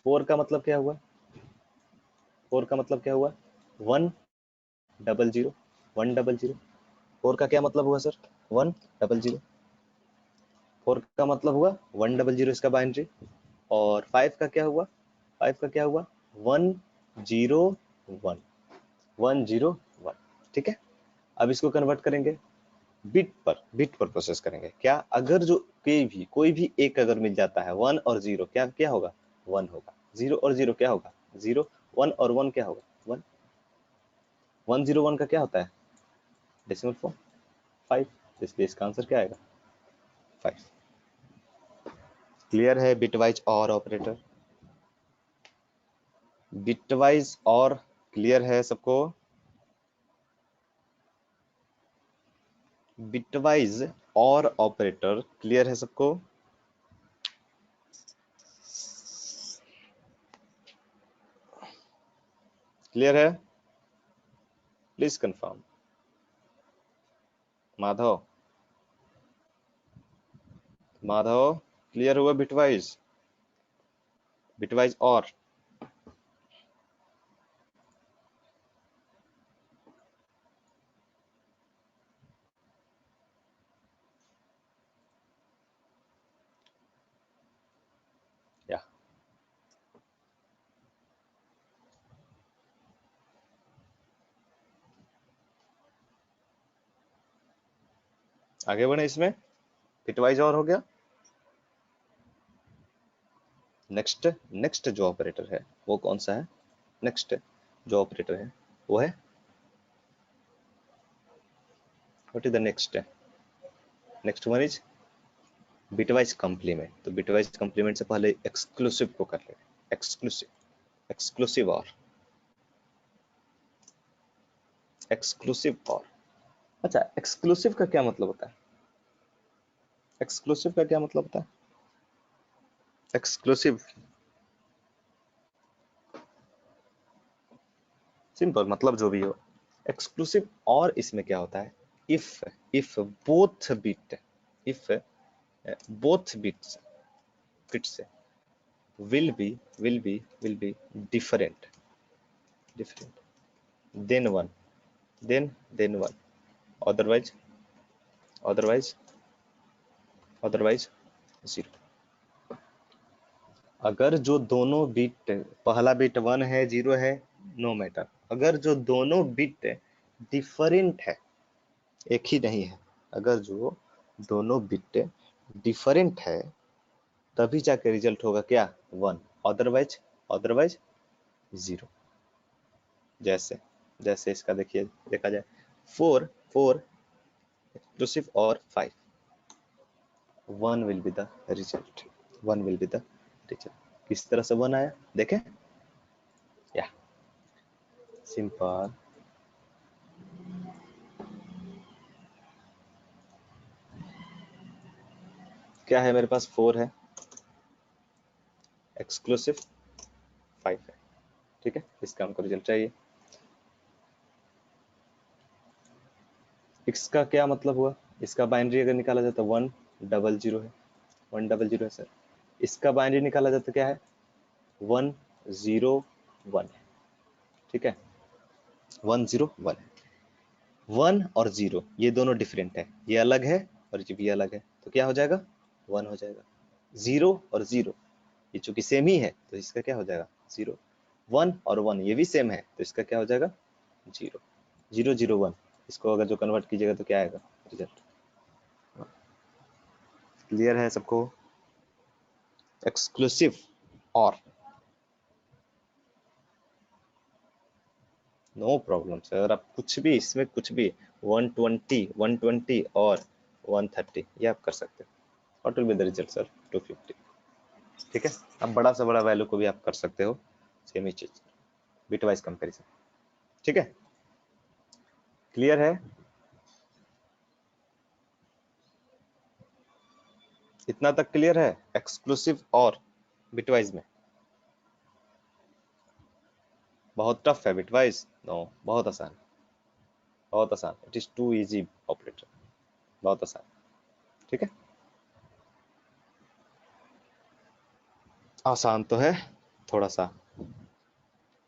फोर का मतलब क्या हुआ, वन डबल जीरो, फोर का क्या मतलब हुआ sir, one double zero, four का मतलब हुआ वन डबल जीरो इसका बाइनरी, और फाइव का क्या हुआ, वन जीरो वन, ठीक है। अब इसको कन्वर्ट करेंगे बिट पर प्रोसेस करेंगे। क्या, अगर जो कोई भी एक अगर मिल जाता है, वन और जीरो क्या होगा, वन होगा, जीरो और जीरो क्या होगा, जीरो, वन और वन क्या होगा, वन, वन जीरो वन का क्या होता है, डेसिमल फॉर्म फाइव, इसलिए इसका आंसर क्या आएगा, फाइव। क्लियर है बिटवाइज और ऑपरेटर, बिटवाइज और क्लियर है सबको, बिटवाइज और ऑपरेटर क्लियर है सबको। क्लियर है, प्लीज कंफर्म। माधव क्लियर हुआ बिटवाइज और, या आगे बढ़े इसमें, बिटवाइज और हो गया। नेक्स्ट जो ऑपरेटर है वो कौन सा है, नेक्स्ट जो ऑपरेटर है वो है, what is the next one is bitwise complement. तो बिटवाइज कॉम्प्लीमेंट से पहले एक्सक्लूसिव को कर ले, एक्सक्लूसिव और अच्छा, एक्सक्लूसिव का क्या मतलब होता है, एक्सक्लूसिव सिंपल मतलब जो भी हो, एक्सक्लूसिव और इसमें क्या होता है, if both bit if both bits will be different then one, otherwise zero। अगर जो दोनों बिट, पहला बिट वन है जीरो है, नो मैटर, अगर जो दोनों बिट डिफरेंट है, एक ही नहीं है, अगर जो दोनों बिट डिफरेंट है तभी जाके रिजल्ट होगा क्या, वन, अदरवाइज जीरो। जैसे इसका देखिए, देखा जाए फोर एक्सक्लूसिव और five, one will be the result, किस तरह से वन आया देखें, या सिंपल। क्या है मेरे पास, फोर है, एक्सक्लूसिव फाइव है, ठीक है, इसका हमको रिजल्ट चाहिए। इसका क्या मतलब हुआ, इसका बाइनरी अगर निकाला जाए तो 100 है, 100 है सर। इसका बाइनरी निकाला जाए तो क्या है, 101 है, ठीक है, 101 है। 1 और 0 ये दोनों डिफरेंट है, ये अलग है और ये भी अलग है, तो क्या हो जाएगा, 1 हो जाएगा। 0 और 0 ये चूंकि सेम ही है तो इसका क्या हो जाएगा, 0। 1 और 1 ये भी सेम है तो इसका क्या हो जाएगा, 0। 0 0 1 इसको अगर जो कन्वर्ट कीजिएगा तो क्या आएगा, रिजल्ट। क्लियर है सबको। एक्सक्लूसिव और नो प्रॉब्लम सर, आप कुछ भी इसमें कुछ भी 120 और 130 ये आप कर सकते हो। What will be the result sir, 250, ठीक है। अब बड़ा से बड़ा वैल्यू को भी आप कर सकते हो, सेम ही चीज, बिटवाइज कंपैरिजन, ठीक है। क्लियर है, इतना तक क्लियर है एक्सक्लूसिव और बिटवाइज में। बहुत टफ है बिटवाइज, नो बहुत आसान, बहुत आसान, it is too easy operator, बहुत आसान, ठीक है। आसान तो है थोड़ा सा।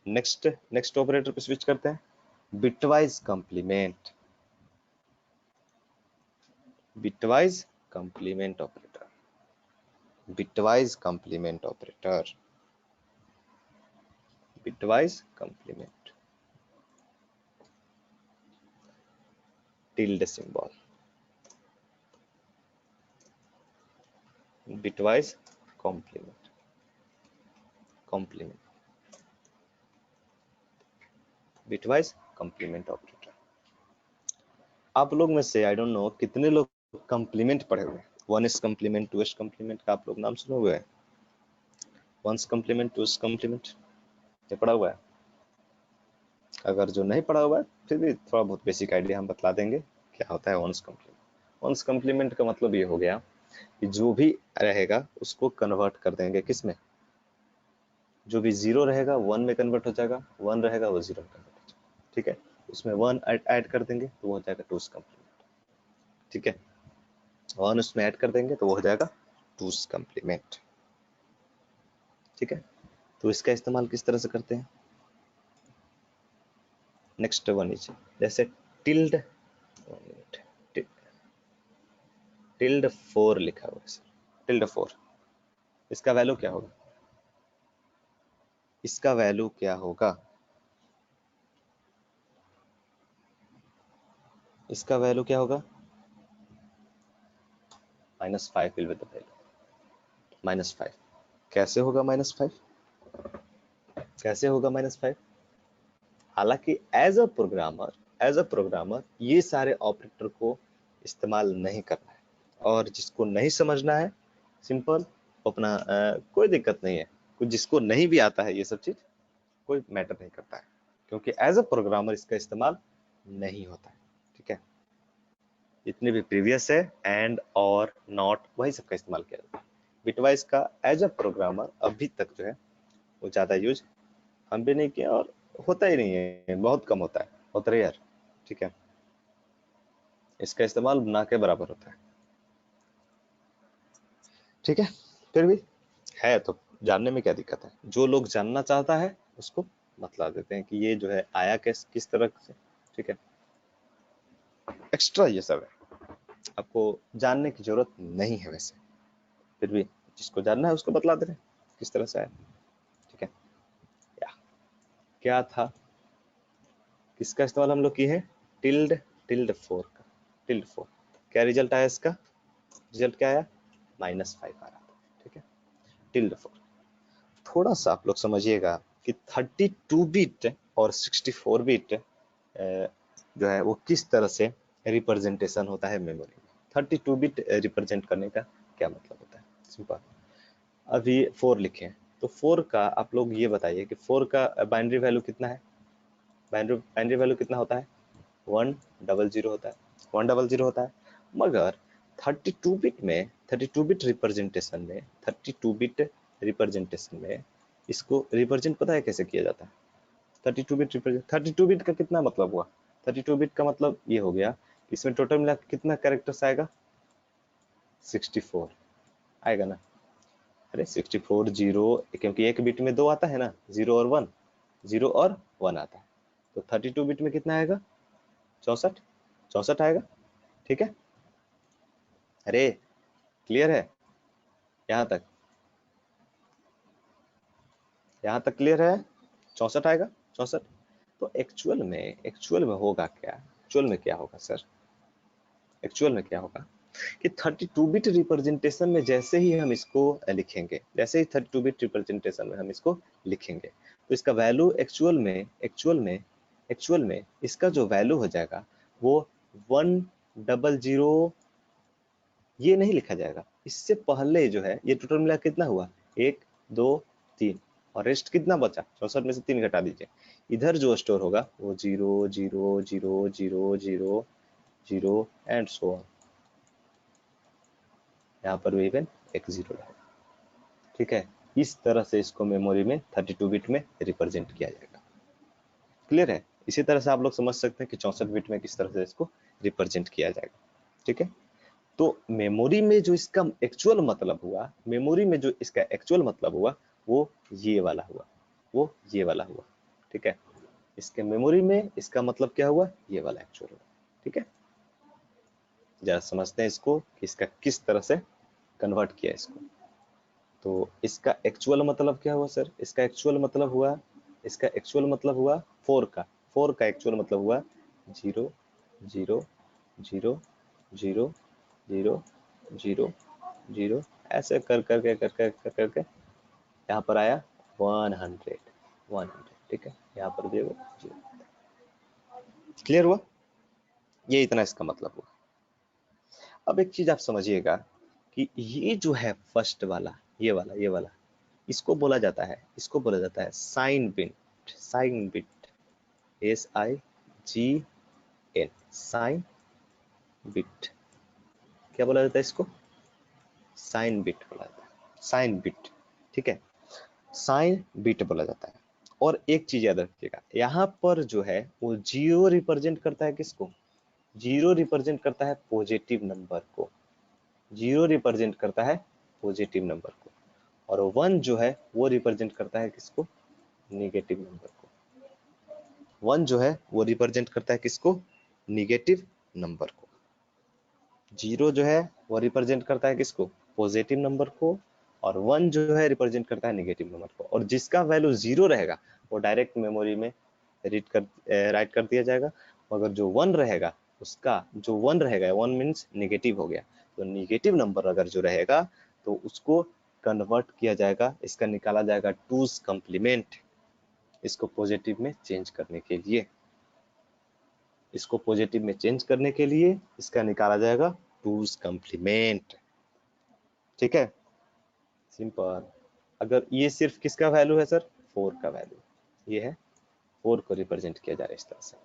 नेक्स्ट ऑपरेटर पे स्विच करते हैं, bitwise complement, bitwise complement operator, bitwise complement operator, bitwise complement, tilde symbol, bitwise complement, complement, bitwise complement operator. आप लोग में से आई डोंट नो कितने लोग कंप्लीमेंट पढ़े हुए हैं, one is complement, two is complement का आप लोग नाम सुने हुए हैं, one's complement, two is complement, ये पढ़ा हुआ है। अगर जो नहीं पढ़ा हुआ है फिर भी थोड़ा बहुत बेसिक आइडिया हम बतला देंगे क्या होता है वंस कंप्लीमेंट। वंस कंप्लीमेंट का मतलब ये हो गया कि जो भी रहेगा उसको कन्वर्ट कर देंगे किस में, जो भी 0 रहेगा 1 में कन्वर्ट हो जाएगा, 1 रहेगा वो 0 में कन्वर्ट हो जाएगा, ठीक है। उसमें 1 ऐड कर देंगे तो वो हो जाएगा टूस कंप्लीमेंट, ठीक है। 1 उसमें ऐड कर देंगे तो वो हो जाएगा टूस कंप्लीमेंट, ठीक है। तो इसका इस्तेमाल किस तरह से करते हैं, नेक्स्ट वन इज जैसे टिल्ड, टिल्ड 4 लिखा हुआ है सर, टिल्ड 4, इसका वैल्यू क्या होगा, इसका वैल्यू क्या होगा, इसका वैल्यू क्या होगा, -5 विल बी द वैल्यू, -5। कैसे होगा -5, कैसे होगा -5, हालांकि एज अ प्रोग्रामर ये सारे ऑपरेटर को इस्तेमाल नहीं करना है, और जिसको नहीं समझना है सिंपल अपना कोई दिक्कत नहीं है, कुछ जिसको नहीं भी आता है ये सब चीज कोई मैटर नहीं करता है, क्योंकि एज अ प्रोग्रामर इसका इस्तेमाल नहीं होता है, ठीक है। जितने भी प्रीवियस है एंड और नॉट वही सबका इस्तेमाल किया जाता है, बिटवाइज का एज अ प्रोग्रामर अभी तक जो है वो ज्यादा यूज हम भी नहीं किया और होता ही नहीं है, बहुत कम होता है, बहुत रेयर, ठीक है। इसका इस्तेमाल ना के बराबर होता है, ठीक है। फिर भी है तो जानने में क्या दिक्कत है, जो लोग जानना चाहता है उसको बतला देते हैं कि ये जो है आया किस तरह से, ठीक है। एक्स्ट्रा ये सब है, आपको जानने की जरूरत नहीं है वैसे, फिर भी जिसको जानना है उसको बतला दे रहे हैं किस तरह से आया, ठीक है। या क्या था, किसका इस्तेमाल हम लोग किए हैं, टिल्ड, टिल्ड 4 का, टिल्ड 4, क्या रिजल्ट आया इसका, रिजल्ट क्या आया, -5 आ रहा था, ठीक है। टिल्ड 4 थोड़ा सा आप लोग समझिएगा कि 32 बिट और 64 बिट जो है वो किस तरह से रिप्रेजेंटेशन होता है मेमोरी में। 32 बिट रिप्रेजेंट करने का क्या मतलब होता है, सिंपल। अभी 4 लिखे हैं तो 4 का आप लोग ये बताइए कि 4 का बाइनरी वैल्यू कितना है, बाइनरी वैल्यू कितना होता है, 100 होता है, 100 होता है। मगर 32 बिट में, 32 बिट रिप्रेजेंटेशन में, 32 बिट रिप्रेजेंटेशन में इसको रिप्रेजेंट पता है कैसे किया जाता है, 32 बिट रिप्रेजेंट, 32 बिट का कितना मतलब हुआ, 32 बिट का मतलब ये हो गया इसमें टोटल मिला के कितना कैरेक्टर्स आएगा? 64 आएगा ना। अरे 64 जीरो, क्योंकि एक बिट में 2 आता है ना, 0 और 1, 0 और 1 आता है, तो 32 बिट में कितना आएगा? 64, 64 आएगा। ठीक है, अरे क्लियर है यहाँ तक? यहाँ तक क्लियर है? 64 आएगा, 64। तो एक्चुअल में होगा क्या? एक्चुअल में क्या होगा सर? एक्चुअल में क्या होगा कि 32 बिट रिप्रेजेंटेशन में जैसे ही हम इसको लिखेंगे, जैसे ही 32 बिट रिप्रेजेंटेशन में हम इसको लिखेंगे, तो इसका वैल्यू एक्चुअल में इसका जो वैल्यू हो जाएगा वो 100, ये नहीं लिखा जाएगा। इससे पहले जो है ये टोटल मिला कितना हुआ? 1 2 3, और रेस्ट कितना बचा? 64 में से 3 घटा दीजिए। इधर जो स्टोर होगा वो 0 0 0 0 0 0 एंड सो ऑन। यहाँ पर भी इवन एक 0 रहेगा। ठीक है, इस तरह से इसको मेमोरी में 32 बिट में रिप्रेजेंट किया जाएगा। क्लियर है? इसी तरह से आप लोग समझ सकते हैं कि 64 बिट में किस तरह से इसको रिप्रेजेंट किया जाएगा। ठीक है, तो मेमोरी में जो इसका एक्चुअल मतलब हुआ, मेमोरी में जो इसका एक्चुअल मतलब हुआ वो ये वाला हुआ, वो ये वाला हुआ। ठीक है, इसके मेमोरी में इसका मतलब क्या हुआ? ये वाला एक्चुअल हुआ। ठीक है, जरा समझते हैं इसको कि इसका किस तरह से कन्वर्ट किया इसको। तो इसका एक्चुअल मतलब क्या हुआ सर? इसका एक्चुअल मतलब हुआ, इसका एक्चुअल मतलब हुआ 4 का एक्चुअल मतलब हुआ 0 0 0 0 0 0 0, ऐसे कर करके यहाँ पर आया 100। ठीक है, यहाँ पर भी 0। क्लियर हुआ? ये इतना इसका मतलब हुआ। अब एक चीज आप समझिएगा कि ये जो है फर्स्ट वाला, ये वाला इसको बोला जाता है sign bit, sign bit, SIGN, sign bit. क्या बोला जाता है इसको? साइन बिट बोला जाता है, साइन बिट। ठीक है, साइन बिट बोला जाता है। और एक चीज याद रखिएगा, यहाँ पर जो है वो 0 रिप्रेजेंट करता है किसको? 0 रिप्रेजेंट करता है पॉजिटिव नंबर को, 0 रिप्रेजेंट करता है पॉजिटिव नंबर को, और 1 जो है वो रिप्रेजेंट करता है किसको? निगेटिव नंबर को। 1 जो है वो रिप्रेजेंट करता है किसको? निगेटिव नंबर को। 0 जो है वो रिप्रेजेंट करता है किसको? पॉजिटिव नंबर को, और 1 जो है रिप्रेजेंट करता है निगेटिव नंबर को। और जिसका वैल्यू 0 रहेगा वो डायरेक्ट मेमोरी में राइट कर दिया जाएगा, मगर जो 1 रहेगा, उसका जो 1 रहेगा, 1 मीन्स निगेटिव हो गया, तो निगेटिव नंबर अगर जो रहेगा तो उसको कन्वर्ट किया जाएगा, इसका निकाला जाएगा टूज कम्प्लीमेंट, इसको पॉजिटिव में चेंज करने के लिए, इसको पॉजिटिव में चेंज करने के लिए इसका निकाला जाएगा टूज कम्प्लीमेंट। ठीक है, सिंपल। अगर ये सिर्फ किसका वैल्यू है सर? 4 का वैल्यू, ये है 4 को रिप्रेजेंट किया जा रहा है इस तरह से,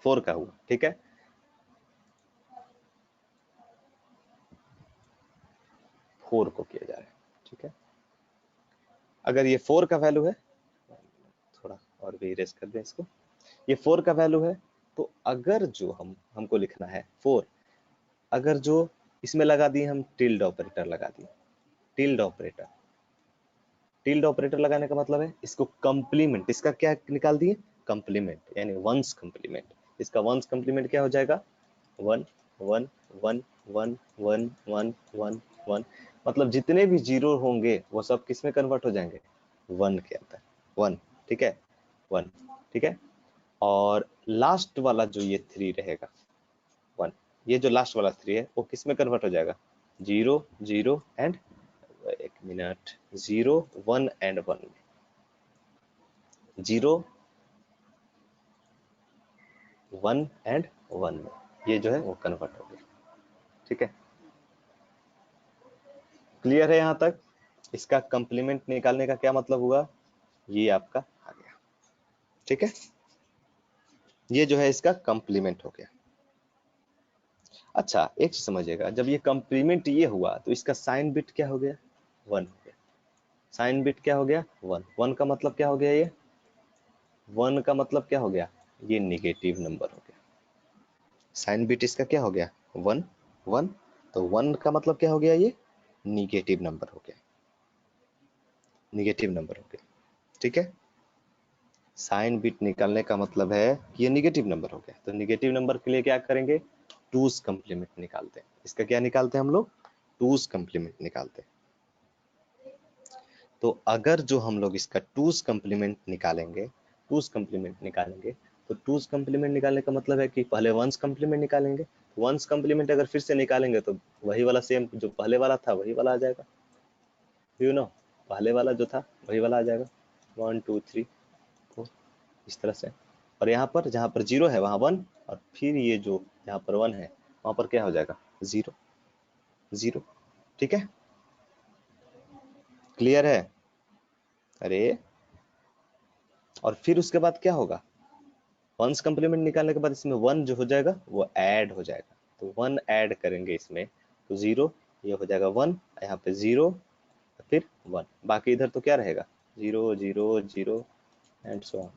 4 का हुआ। ठीक है, 4 को किया जा रहा है। ठीक है, अगर ये 4 का वैल्यू है, थोड़ा और भी इरेज कर दें इसको, ये 4 का वैल्यू है, तो अगर जो हमको लिखना है 4, अगर जो इसमें लगा दिए हम टिल्ड ऑपरेटर लगा दिए, टिल्ड ऑपरेटर, टिल्ड ऑपरेटर लगाने का मतलब है इसको कंप्लीमेंट, इसका क्या निकाल दिए? कंप्लीमेंट, यानी वंस कंप्लीमेंट। इसका वंस कंप्लीमेंट क्या हो जाएगा? 1 1 1 1 1 1 1 1, मतलब जितने भी जीरो होंगे वो सब किस में कन्वर्ट हो जाएंगे? 1 के अंदर, 1। ठीक है, 1। ठीक है, और लास्ट वाला जो ये 3 रहेगा 1, ये जो लास्ट वाला 3 है वो किस में कन्वर्ट हो जाएगा? 0 0 एंड, एक मिनट, 0 1 एंड 1 में, 0 1 एंड 1 में ये जो है वो कन्वर्ट हो गया। ठीक है, क्लियर है यहाँ तक? इसका कंप्लीमेंट निकालने का क्या मतलब हुआ? ये आपका आ गया। ठीक है, ये जो है इसका कंप्लीमेंट हो गया। अच्छा, एक चीज समझिएगा, जब ये कंप्लीमेंट ये हुआ तो इसका साइन बिट क्या हो गया? 1 हो गया। साइन बिट क्या हो गया? 1। 1 का मतलब क्या हो गया? ये 1 का मतलब क्या हो गया? ये निगेटिव नंबर हो गया। साइन बिट इसका क्या हो गया 1 1, तो 1 का मतलब क्या हो गया, ये निगेटिव नंबर हो गया, निगेटिव नंबर हो गया, ठीक है। साइन बिट निकालने का मतलब है कि ये निगेटिव नंबर हो गया, तो निगेटिव नंबर के लिए क्या करेंगे, टूज कम्प्लीमेंट निकालते हैं। इसका क्या निकालते हैं हम लोग, टूज कम्प्लीमेंट निकालते हैं। तो अगर जो हम लोग इसका टूज कम्प्लीमेंट निकालेंगे, टूज कम्प्लीमेंट निकालेंगे, तो टूज कम्प्लीमेंट निकालने का मतलब है कि पहले वंस कम्प्लीमेंट निकालेंगे। वंस कम्प्लीमेंट अगर फिर से निकालेंगे तो वही वाला सेम जो पहले वाला था वही वाला आ जाएगा, यू नो, पहले वाला जो था वही वाला आ जाएगा, 1 2 3 4 इस तरह से। और यहाँ पर जहाँ पर 0 है वहाँ 1, और फिर ये जो यहाँ पर 1 है वहाँ पर क्या हो जाएगा 0 0, ठीक है, क्लियर है। अरे और फिर उसके बाद क्या होगा, वंस कम्प्लीमेंट निकालने के बाद इसमें 1 जो हो जाएगा वो ऐड हो जाएगा, तो 1 ऐड करेंगे इसमें, तो 0 ये हो जाएगा 1, यहाँ पे 0 फिर 1, बाकी इधर तो क्या रहेगा 0 0 0 एंड सो ऑन,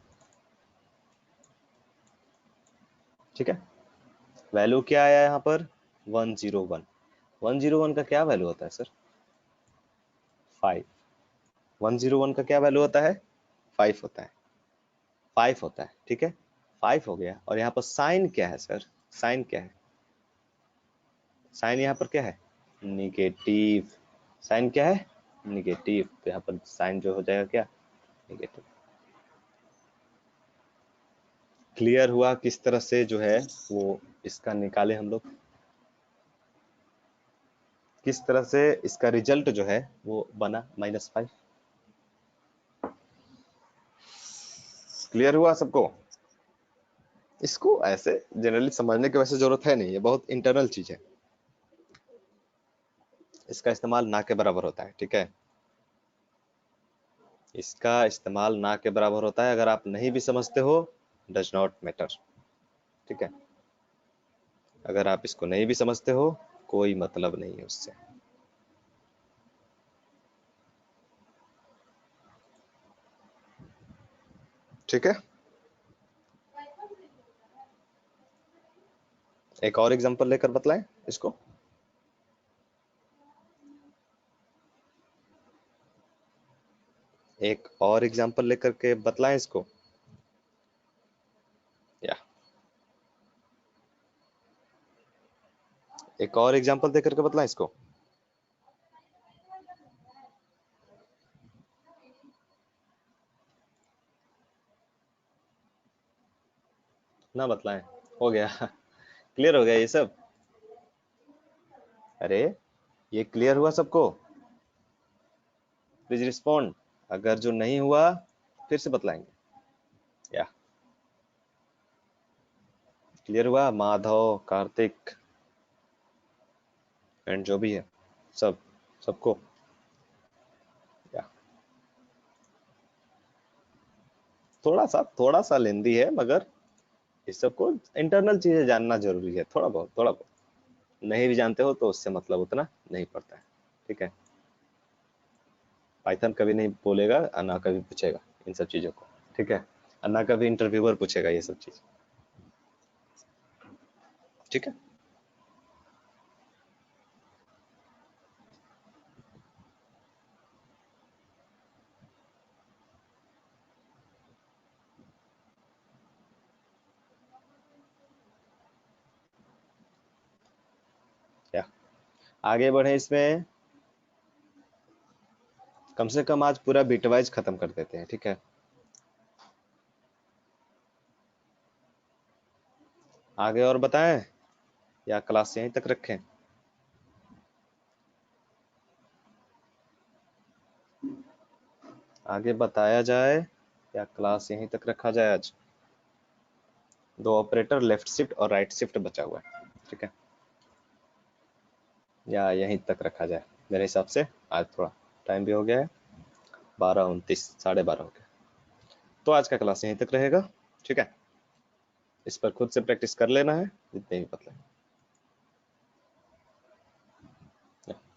ठीक है। वैल्यू क्या आया यहाँ पर 101, 101 का क्या वैल्यू होता है सर 5, 101 का क्या वैल्यू होता है 5 होता है, 5 होता है, ठीक है, 5 हो गया। और यहाँ पर साइन क्या है सर, साइन क्या है, साइन यहाँ पर क्या है निगेटिव, साइन क्या है निगेटिव, तो यहाँ पर साइन जो हो जाएगा क्या निगेटिव। क्लियर हुआ किस तरह से जो है वो इसका निकाले हम लोग, किस तरह से इसका रिजल्ट जो है वो बना -5। क्लियर हुआ सबको। इसको ऐसे जनरली समझने की वैसे जरूरत है नहीं, ये बहुत इंटरनल चीज है, इसका इस्तेमाल ना के बराबर होता है, ठीक है, इसका इस्तेमाल ना के बराबर होता है। अगर आप नहीं भी समझते हो डज नॉट मैटर, ठीक है, अगर आप इसको नहीं भी समझते हो कोई मतलब नहीं है उससे, ठीक है। एक और एग्जांपल लेकर बतलाएं इसको, एक और एग्जांपल लेकर के बतलाएं इसको, या एक और एग्जांपल देकर के बतलाएं इसको। ना बतलाएं, हो गया क्लियर हो गया ये सब। अरे ये क्लियर हुआ सबको, प्लीज रिस्पॉन्ड, अगर जो नहीं हुआ फिर से बतलाएंगे, या क्लियर हुआ माधव कार्तिक एंड जो भी है सब, सबको, या थोड़ा सा लेंदी है मगर इस सबको इंटरनल चीजें जानना जरूरी है, थोड़ा बहुत नहीं भी जानते हो तो उससे मतलब उतना नहीं पड़ता है, ठीक है। पाइथन कभी नहीं बोलेगा और ना कभी पूछेगा इन सब चीजों को, ठीक है, और ना कभी इंटरव्यूअर पूछेगा ये सब चीज, ठीक है। या आगे बढ़े इसमें, कम से कम आज पूरा बिटवाइज खत्म कर देते हैं, ठीक है। आगे और बताएं या क्लास यहीं तक रखें, आगे बताया जाए या क्लास यहीं तक रखा जाए आज, दो ऑपरेटर लेफ्ट शिफ्ट और राइट शिफ्ट बचा हुआ है, ठीक है, या यहीं तक रखा जाए। मेरे हिसाब से आज थोड़ा टाइम भी हो गया है, 12:29 12:30 हो गया, तो आज का क्लास यहीं तक रहेगा, ठीक है। इस पर खुद से प्रैक्टिस कर लेना है जितने भी पतले।